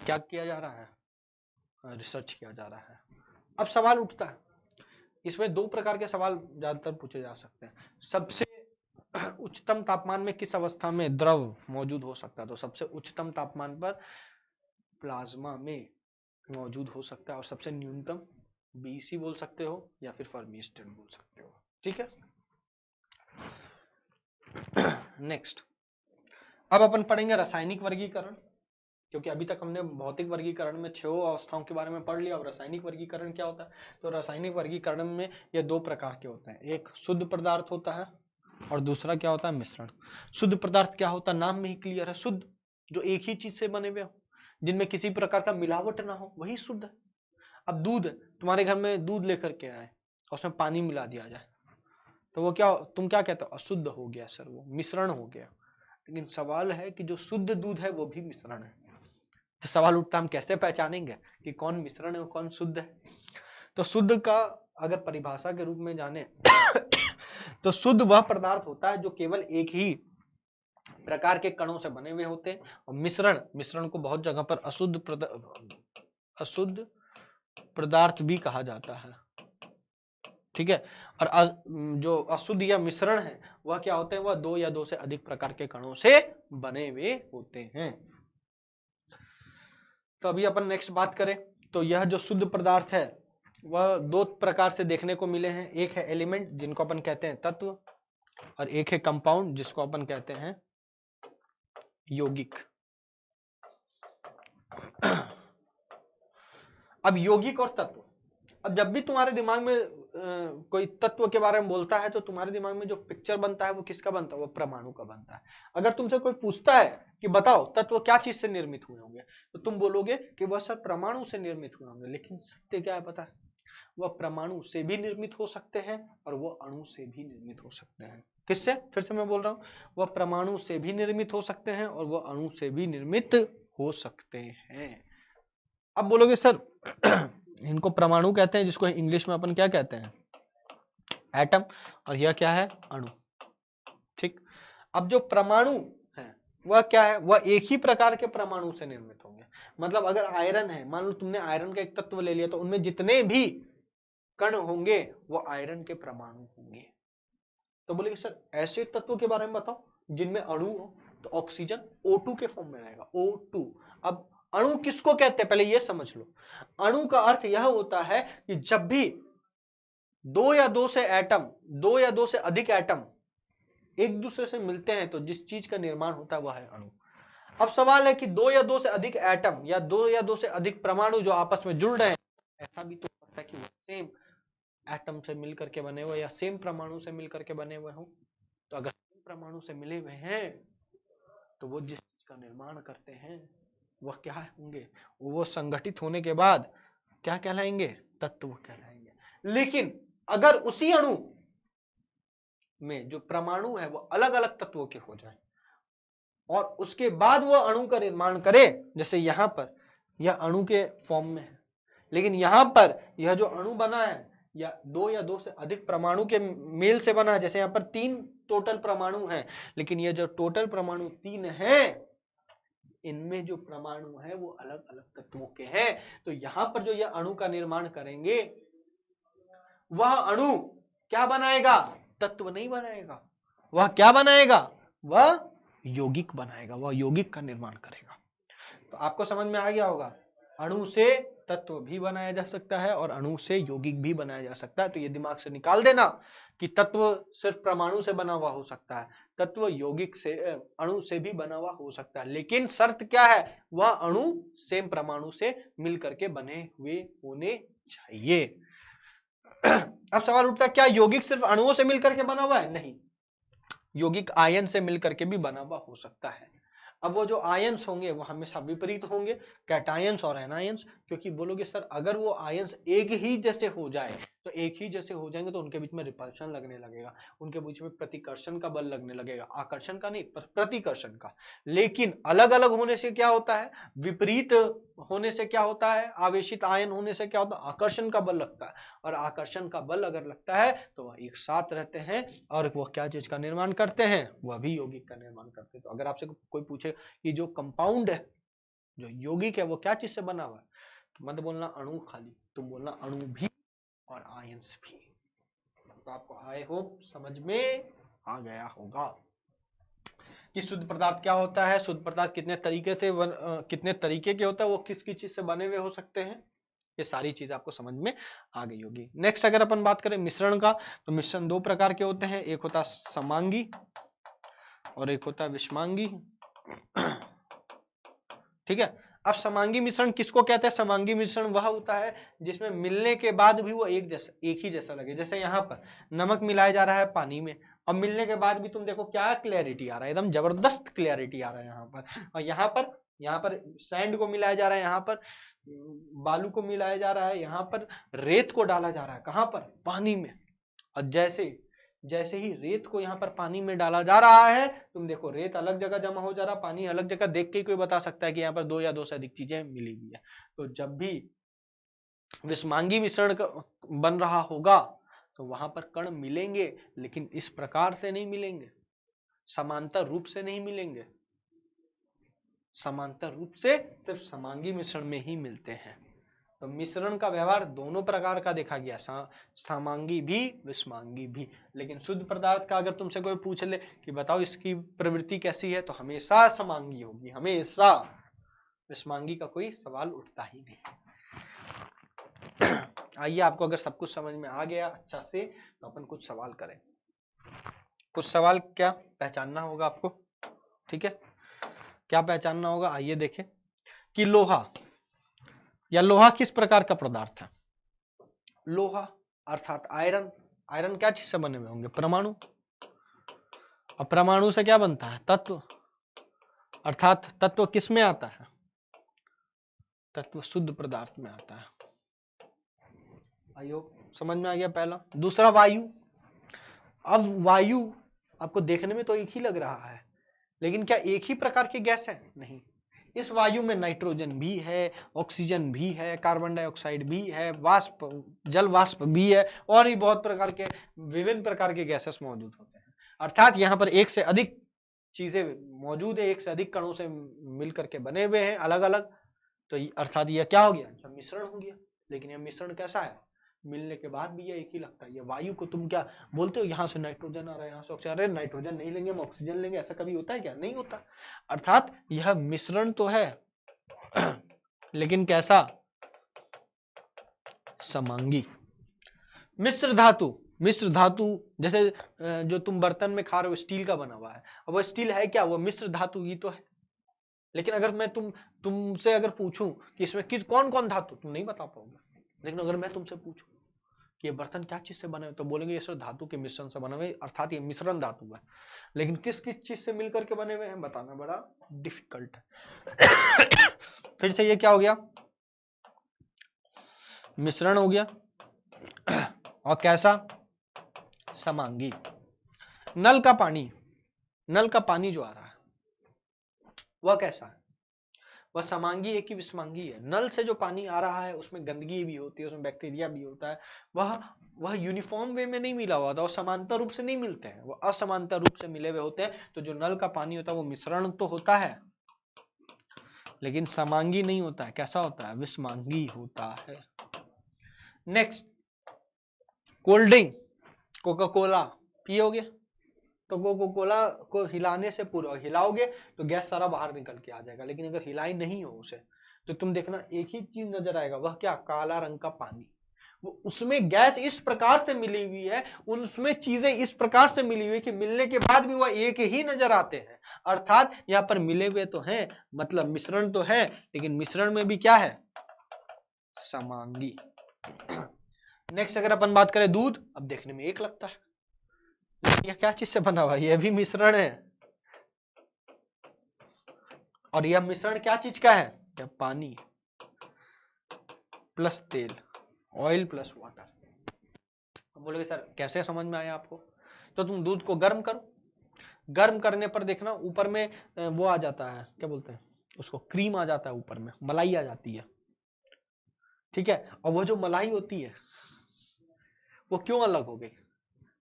क्या किया जा रहा है? रिसर्च किया जा रहा है। अब सवाल उठता है, इसमें 2 प्रकार के सवाल ज्यादातर पूछे जा सकते हैं। सबसे उच्चतम तापमान में किस अवस्था में द्रव मौजूद हो सकता है? तो सबसे उच्चतम तापमान पर प्लाज्मा में मौजूद हो सकता है, और सबसे न्यूनतम बीईसी बोल सकते हो या फिर फर्मी स्टेट बोल सकते हो। ठीक है, नेक्स्ट अब अपन पढ़ेंगे रासायनिक वर्गीकरण, क्योंकि अभी तक हमने भौतिक वर्गीकरण में 6 अवस्थाओं के बारे में पढ़ लिया। और रासायनिक वर्गीकरण क्या होता है? तो रासायनिक वर्गीकरण में ये 2 प्रकार के होते हैं, एक शुद्ध पदार्थ होता है और दूसरा क्या होता है? मिश्रण। शुद्ध पदार्थ क्या होता है? नाम में ही क्लियर है, शुद्ध, जो एक ही चीज से बने हुए हो, जिनमें किसी प्रकार का मिलावट ना हो, वही शुद्ध है। अब दूध, तुम्हारे घर में दूध लेकर के आए और उसमें पानी मिला दिया जाए, तो वो क्या, तुम क्या कहते हो? अशुद्ध हो गया सर, वो मिश्रण हो गया। लेकिन सवाल है कि जो शुद्ध दूध है वो भी मिश्रण है। तो सवाल उठता है, हम कैसे पहचानेंगे कि कौन मिश्रण है और कौन शुद्ध है? तो शुद्ध का अगर परिभाषा के रूप में जाने तो शुद्ध वह पदार्थ होता है जो केवल एक ही प्रकार के कणों से बने हुए होते हैं। और मिश्रण को बहुत जगह पर अशुद्ध पदार्थ भी कहा जाता है। ठीक है, और जो अशुद्ध या मिश्रण है वह क्या होते हैं? वह 2 या 2 से अधिक प्रकार के कणों से बने हुए होते हैं। तो अभी अपन नेक्स्ट बात करें तो यह जो शुद्ध पदार्थ है वह 2 प्रकार से देखने को मिले हैं। एक है एलिमेंट, जिनको अपन कहते हैं तत्व, और एक है कंपाउंड, जिसको अपन कहते हैं यौगिक। अब यौगिक और तत्व, अब जब भी तुम्हारे दिमाग में कोई तत्व के बारे में बोलता है तो तुम्हारे दिमाग में जो पिक्चर बनता है वो किसका बनता है? वो परमाणु का बनता है। अगर तुमसे कोई पूछता है कि बताओ तत्व क्या चीज से निर्मित हुए होंगे, तो तुम बोलोगे कि वह सर परमाणु से निर्मित हुए होंगे। लेकिन सत्य क्या है पता है? वह परमाणु से भी निर्मित हो सकते हैं और वो अणु से भी निर्मित हो सकते हैं। किससे? फिर से मैं बोल रहा हूं, वह परमाणु से भी निर्मित हो सकते हैं और वह अणु से भी निर्मित हो सकते हैं। अब बोलोगे सर इनको परमाणु कहते हैं, जिसको इंग्लिश में अपन क्या कहते हैं? एटम, और यह क्या है? अणु। ठीक, अब जो परमाणु वह क्या है, वह एक ही प्रकार के परमाणु से निर्मित होंगे। मतलब अगर आयरन है, मान लो तुमने आयरन का एक तत्व ले लिया, तो उनमें जितने भी कण होंगे वो आयरन के परमाणु होंगे। तो बोले सर ऐसे तत्वों के बारे में बताओ जिनमें अणु हो, तो ऑक्सीजन O2 के फॉर्म में रहेगा, O2। अब अणु किसको कहते हैं पहले ये समझ लो। अणु का अर्थ यह होता है कि जब भी दो या दो से अधिक एटम एक दूसरे से मिलते हैं तो जिस चीज का निर्माण होता है वह है अणु। अब सवाल है कि दो या दो से अधिक एटम या दो से अधिक परमाणु जो आपस में जुड़ रहे हैं, ऐसा भी तो हो सकता है कि वो सेम एटम से मिलकर के बने हुए या सेम परमाणु से मिलकर के बने हुए हो। तो अगर सेम परमाणु से मिले हुए हैं तो वो जिस चीज का निर्माण करते हैं वह क्या होंगे, वो संगठित होने के बाद क्या कहलाएंगे, तत्व कहलाएंगे। लेकिन अगर उसी अणु में जो परमाणु है वो अलग अलग तत्वों के हो जाए और उसके बाद वह अणु का निर्माण करे, जैसे यहां पर यह अणु के फॉर्म में है, लेकिन यहां पर यह जो अणु बना है या दो से अधिक परमाणु के मेल से बना है, जैसे यहां पर 3 टोटल परमाणु हैं, लेकिन यह जो टोटल परमाणु 3 हैं, इनमें जो परमाणु है वो अलग अलग तत्वों के हैं। तो यहां पर जो यह अणु का निर्माण करेंगे वह अणु क्या बनाएगा, तत्व नहीं बनाएगा, वह क्या बनाएगा, वह यौगिक बनाएगा, वह यौगिक का निर्माण करेगा। तो आपको समझ में आ गया होगा, अणु से तत्व भी बनाया जा सकता है और अणु से यौगिक भी बनाया जा सकता है। तो ये दिमाग से निकाल देना कि तत्व सिर्फ परमाणु से बना हुआ हो सकता है, तत्व यौगिक से अणु से भी बना हुआ हो सकता है, लेकिन शर्त क्या है, वह अणु सेम परमाणु से मिलकर के बने हुए होने चाहिए। अब सवाल उठता है क्या यौगिक सिर्फ अणुओं से मिलकर के बना हुआ है, नहीं, यौगिक आयन से मिलकर के भी बना हुआ हो सकता है। अब वो जो आयंस होंगे वो हमेशा विपरीत होंगे, कैटायंस और एनायंस, क्योंकि बोलोगे सर अगर वो आयंस एक ही जैसे हो जाए तो एक ही जैसे हो जाएंगे तो उनके बीच में रिपल्शन लगने लगेगा, उनके बीच में प्रतिकर्षण का बल लगने लगेगा, आकर्षण का नहीं प्रतिकर्षण का। लेकिन अलग अलग होने से क्या होता है, विपरीत होने से क्या होता है, आवेशित आयन होने से क्या होता है, आकर्षण का बल लगता है, और आकर्षण का बल अगर लगता है तो वह एक साथ रहते हैं और वो क्या चीज का निर्माण करते हैं, वह भी यौगिक का निर्माण करते हैं। तो अगर आपसे कोई पूछे कि जो कंपाउंड है, जो यौगिक है, वो क्या चीज से बना हुआ है, तो मत बोलना अणु खाली, तुम बोलना अणु भी और आयंस भी। तो आपको आई होप समझ में आ गया होगा कि शुद्ध पदार्थ क्या होता है, शुद्ध पदार्थ कितने तरीके से कितने तरीके के होता है, वो किस किस चीज से बने हुए हो सकते हैं, ये सारी चीज आपको समझ में आ गई होगी। नेक्स्ट अगर अपन बात करें मिश्रण का, तो मिश्रण 2 प्रकार के होते हैं, एक होता है समांगी और एक होता है विषमांगी। ठीक है। अब समांगी मिश्रण किसको कहते हैं, समांगी मिश्रण वह होता है जिसमें मिलने के बाद भी वो एक ही जैसा लगे। जैसे यहाँ पर नमक मिलाया जा रहा है पानी में, अब मिलने के बाद भी तुम देखो क्या क्लैरिटी आ रहा है, एकदम जबरदस्त क्लैरिटी आ रहा है यहाँ पर। और यहाँ पर सैंड को मिलाया जा रहा है, यहाँ पर बालू को मिलाया जा रहा है, यहाँ पर रेत को डाला जा रहा है, कहाँ पर, पानी में। और जैसे ही रेत को यहाँ पर पानी में डाला जा रहा है, तुम देखो रेत अलग जगह जमा हो जा रहा है, पानी अलग जगह, देख के कोई बता सकता है कि यहाँ पर 2 या 2 से अधिक चीजें मिली हुई है। तो जब भी विषमांगी मिश्रण बन रहा होगा तो वहां पर कण मिलेंगे, लेकिन इस प्रकार से नहीं मिलेंगे, समांतर रूप से नहीं मिलेंगे, समांतर रूप से सिर्फ समांगी मिश्रण में ही मिलते हैं। तो मिश्रण का व्यवहार दोनों प्रकार का देखा गया, समांगी भी विषमांगी भी। लेकिन शुद्ध पदार्थ का अगर तुमसे कोई पूछ ले कि बताओ इसकी प्रवृत्ति कैसी है, तो हमेशा समांगी होगी, हमेशा, विषमांगी का कोई सवाल उठता ही नहीं। आइए आपको अगर सब कुछ समझ में आ गया अच्छा से, तो अपन कुछ सवाल करें। कुछ सवाल क्या पहचानना होगा आपको, ठीक है, क्या पहचानना होगा, आइए देखें कि लोहा किस प्रकार का पदार्थ है। लोहा अर्थात आयरन क्या चीज से बने हुए होंगे, परमाणु, और परमाणु से क्या बनता है, तत्व, अर्थात तत्व किस में आता है, तत्व शुद्ध पदार्थ में आता है। आइयो समझ में आ गया पहला। दूसरा वायु। अब वायु आपको देखने में तो एक ही लग रहा है, लेकिन क्या एक ही प्रकार की गैस है, नहीं, इस वायु में नाइट्रोजन भी है, ऑक्सीजन भी है, कार्बन डाइऑक्साइड भी है, वाष्प, जल वाष्प भी है, और भी बहुत प्रकार के विभिन्न प्रकार के गैसेस मौजूद होते हैं। अर्थात यहाँ पर एक से अधिक चीजें मौजूद है, एक से अधिक कणों से मिल करके बने हुए हैं अलग अलग, तो अर्थात यह क्या हो गया, यह मिश्रण हो गया। लेकिन यह मिश्रण कैसा है, मिलने के बाद भी यह एक ही लगता है। ये वायु को तुम क्या बोलते हो, यहाँ से नाइट्रोजन आ रहा है, यहाँ से ऑक्सीजन, अरे नाइट्रोजन नहीं लेंगे हम ऑक्सीजन लेंगे, ऐसा कभी होता है क्या, नहीं होता। अर्थात यह मिश्रण तो है लेकिन कैसा, समांगी। मिश्र धातु, मिश्र धातु जैसे जो तुम बर्तन में खा रहे हो स्टील का बना हुआ है, अब वो स्टील है क्या, वो मिश्र धातु ही तो है। लेकिन अगर मैं तुमसे अगर पूछूं कि इसमें किस कौन कौन धातु, तुम नहीं बता पाओगे। लेकिन अगर मैं तुमसे पूछूं कि ये बर्तन क्या चीज से बने हुए, तो बोलेंगे ये सब धातु के मिश्रण से बने हुए, अर्थात ये मिश्रण धातु है। लेकिन किस किस चीज से मिलकर के बने हुए हैं बताना बड़ा डिफिकल्ट है। फिर से ये क्या हो गया, मिश्रण हो गया और कैसा, समांगी। नल का पानी, नल का पानी जो आ रहा है वह कैसा है, वह समांगी है कि विषमांगी है। नल से जो पानी आ रहा है उसमें गंदगी भी होती है, उसमें बैक्टीरिया भी होता है, वह यूनिफॉर्म वे में नहीं मिला हुआ था, वो समांतर रूप से नहीं मिलते हैं, वो असमांतर रूप से मिले हुए होते हैं। तो जो नल का पानी होता है वो मिश्रण तो होता है लेकिन समांगी नहीं होता है, कैसा होता है, विषमांगी होता है। Next, cold drink, Coca Cola पियोगे तो कोका कोला को हिलाने से पूरा हिलाओगे तो गैस सारा बाहर निकल के आ जाएगा। लेकिन अगर हिलाई नहीं हो उसे तो तुम देखना एक ही चीज नजर आएगा, वह क्या, काला रंग का पानी। वो उसमें गैस इस प्रकार से मिली हुई है, उसमें चीजें इस प्रकार से मिली हुई है कि मिलने के बाद भी वह एक ही नजर आते हैं। अर्थात यहाँ पर मिले हुए तो हैं, मतलब मिश्रण तो है, लेकिन मिश्रण में भी क्या है, समांगी। नेक्स्ट अगर अपन बात करें दूध, अब देखने में एक लगता है, यह क्या चीज से बना हुआ है, यह भी मिश्रण है। और यह मिश्रण क्या चीज का है, यह पानी प्लस तेल, ऑयल प्लस वाटर। बोलोगे सर कैसे समझ में आया आपको, तो तुम दूध को गर्म करो, गर्म करने पर देखना ऊपर में वो आ जाता है, क्या बोलते हैं उसको, क्रीम आ जाता है, ऊपर में मलाई आ जाती है, ठीक है। और वो जो मलाई होती है वो क्यों अलग हो गई,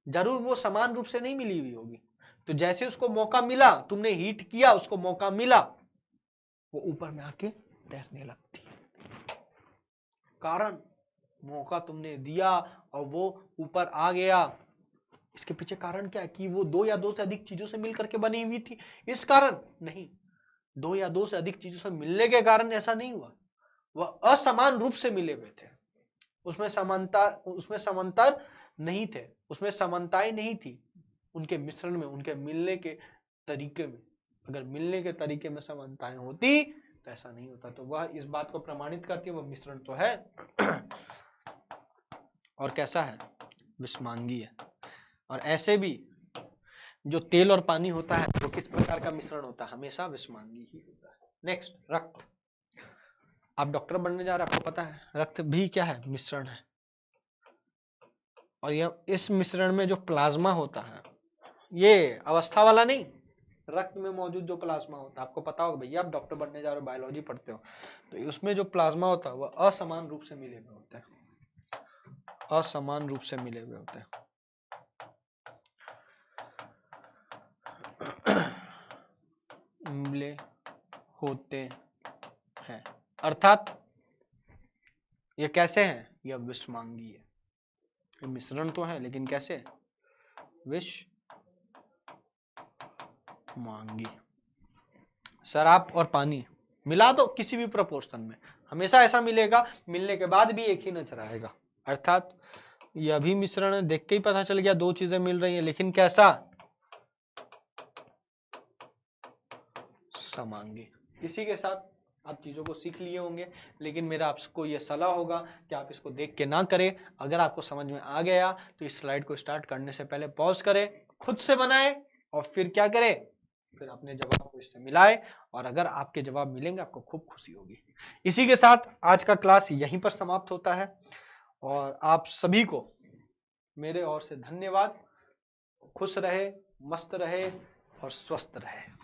जरूर वो समान रूप से नहीं मिली हुई होगी। तो जैसे उसको मौका मिला, तुमने हीट किया, उसको मौका मिला, वो ऊपर में आके तैरने लगती है। कारण, मौका तुमने दिया और वो ऊपर आ गया। इसके पीछे कारण क्या है कि वो दो या दो से अधिक चीजों से मिलकर के बनी हुई थी, इस कारण नहीं, दो या दो से अधिक चीजों से मिलने के कारण ऐसा नहीं हुआ, वह असमान रूप से मिले हुए थे। उसमें समांतर नहीं थे, उसमें समानताएं नहीं थी उनके मिश्रण में, उनके मिलने के तरीके में। अगर मिलने के तरीके में समानताएं होती तो ऐसा नहीं होता। तो वह इस बात को प्रमाणित करती है, वह मिश्रण तो है और कैसा है, विषमांगी है। और ऐसे भी जो तेल और पानी होता है वो किस प्रकार का मिश्रण होता है, हमेशा विषमांगी ही होता है। नेक्स्ट, रक्त। आप डॉक्टर बनने जा रहे हैं, आपको पता है रक्त भी क्या है, मिश्रण है। और यह इस मिश्रण में जो प्लाज्मा होता है, ये अवस्था वाला नहीं, रक्त में मौजूद जो प्लाज्मा होता है, आपको पता होगा भैया, आप डॉक्टर बनने जा रहे हो, बायोलॉजी पढ़ते हो, तो उसमें जो प्लाज्मा होता है वह असमान रूप से मिले हुए होते हैं, असमान रूप से मिले हुए होते हैं। मिले होते हैं, अर्थात ये कैसे हैं, यह विषमांगी है। ये मिश्रण तो है लेकिन कैसे, विषमांगी। शराब और पानी मिला दो किसी भी प्रोपोर्शन में, हमेशा ऐसा मिलेगा, मिलने के बाद भी एक ही नजर आएगा। अर्थात यह भी मिश्रण है, देख के ही पता चल गया दो चीजें मिल रही हैं, लेकिन कैसा, समांगी। इसी के साथ आप चीजों को सीख लिए होंगे, लेकिन मेरा आपको यह सलाह होगा कि आप इसको देख के ना करें। अगर आपको समझ में आ गया तो इस स्लाइड को स्टार्ट करने से पहले पॉज करें, खुद से बनाएं और फिर क्या करें, फिर अपने जवाब को इससे मिलाएं। और अगर आपके जवाब मिलेंगे आपको खूब खुशी होगी। इसी के साथ आज का क्लास यहीं पर समाप्त होता है और आप सभी को मेरे ओर से धन्यवाद। खुश रहे, मस्त रहे और स्वस्थ रहे।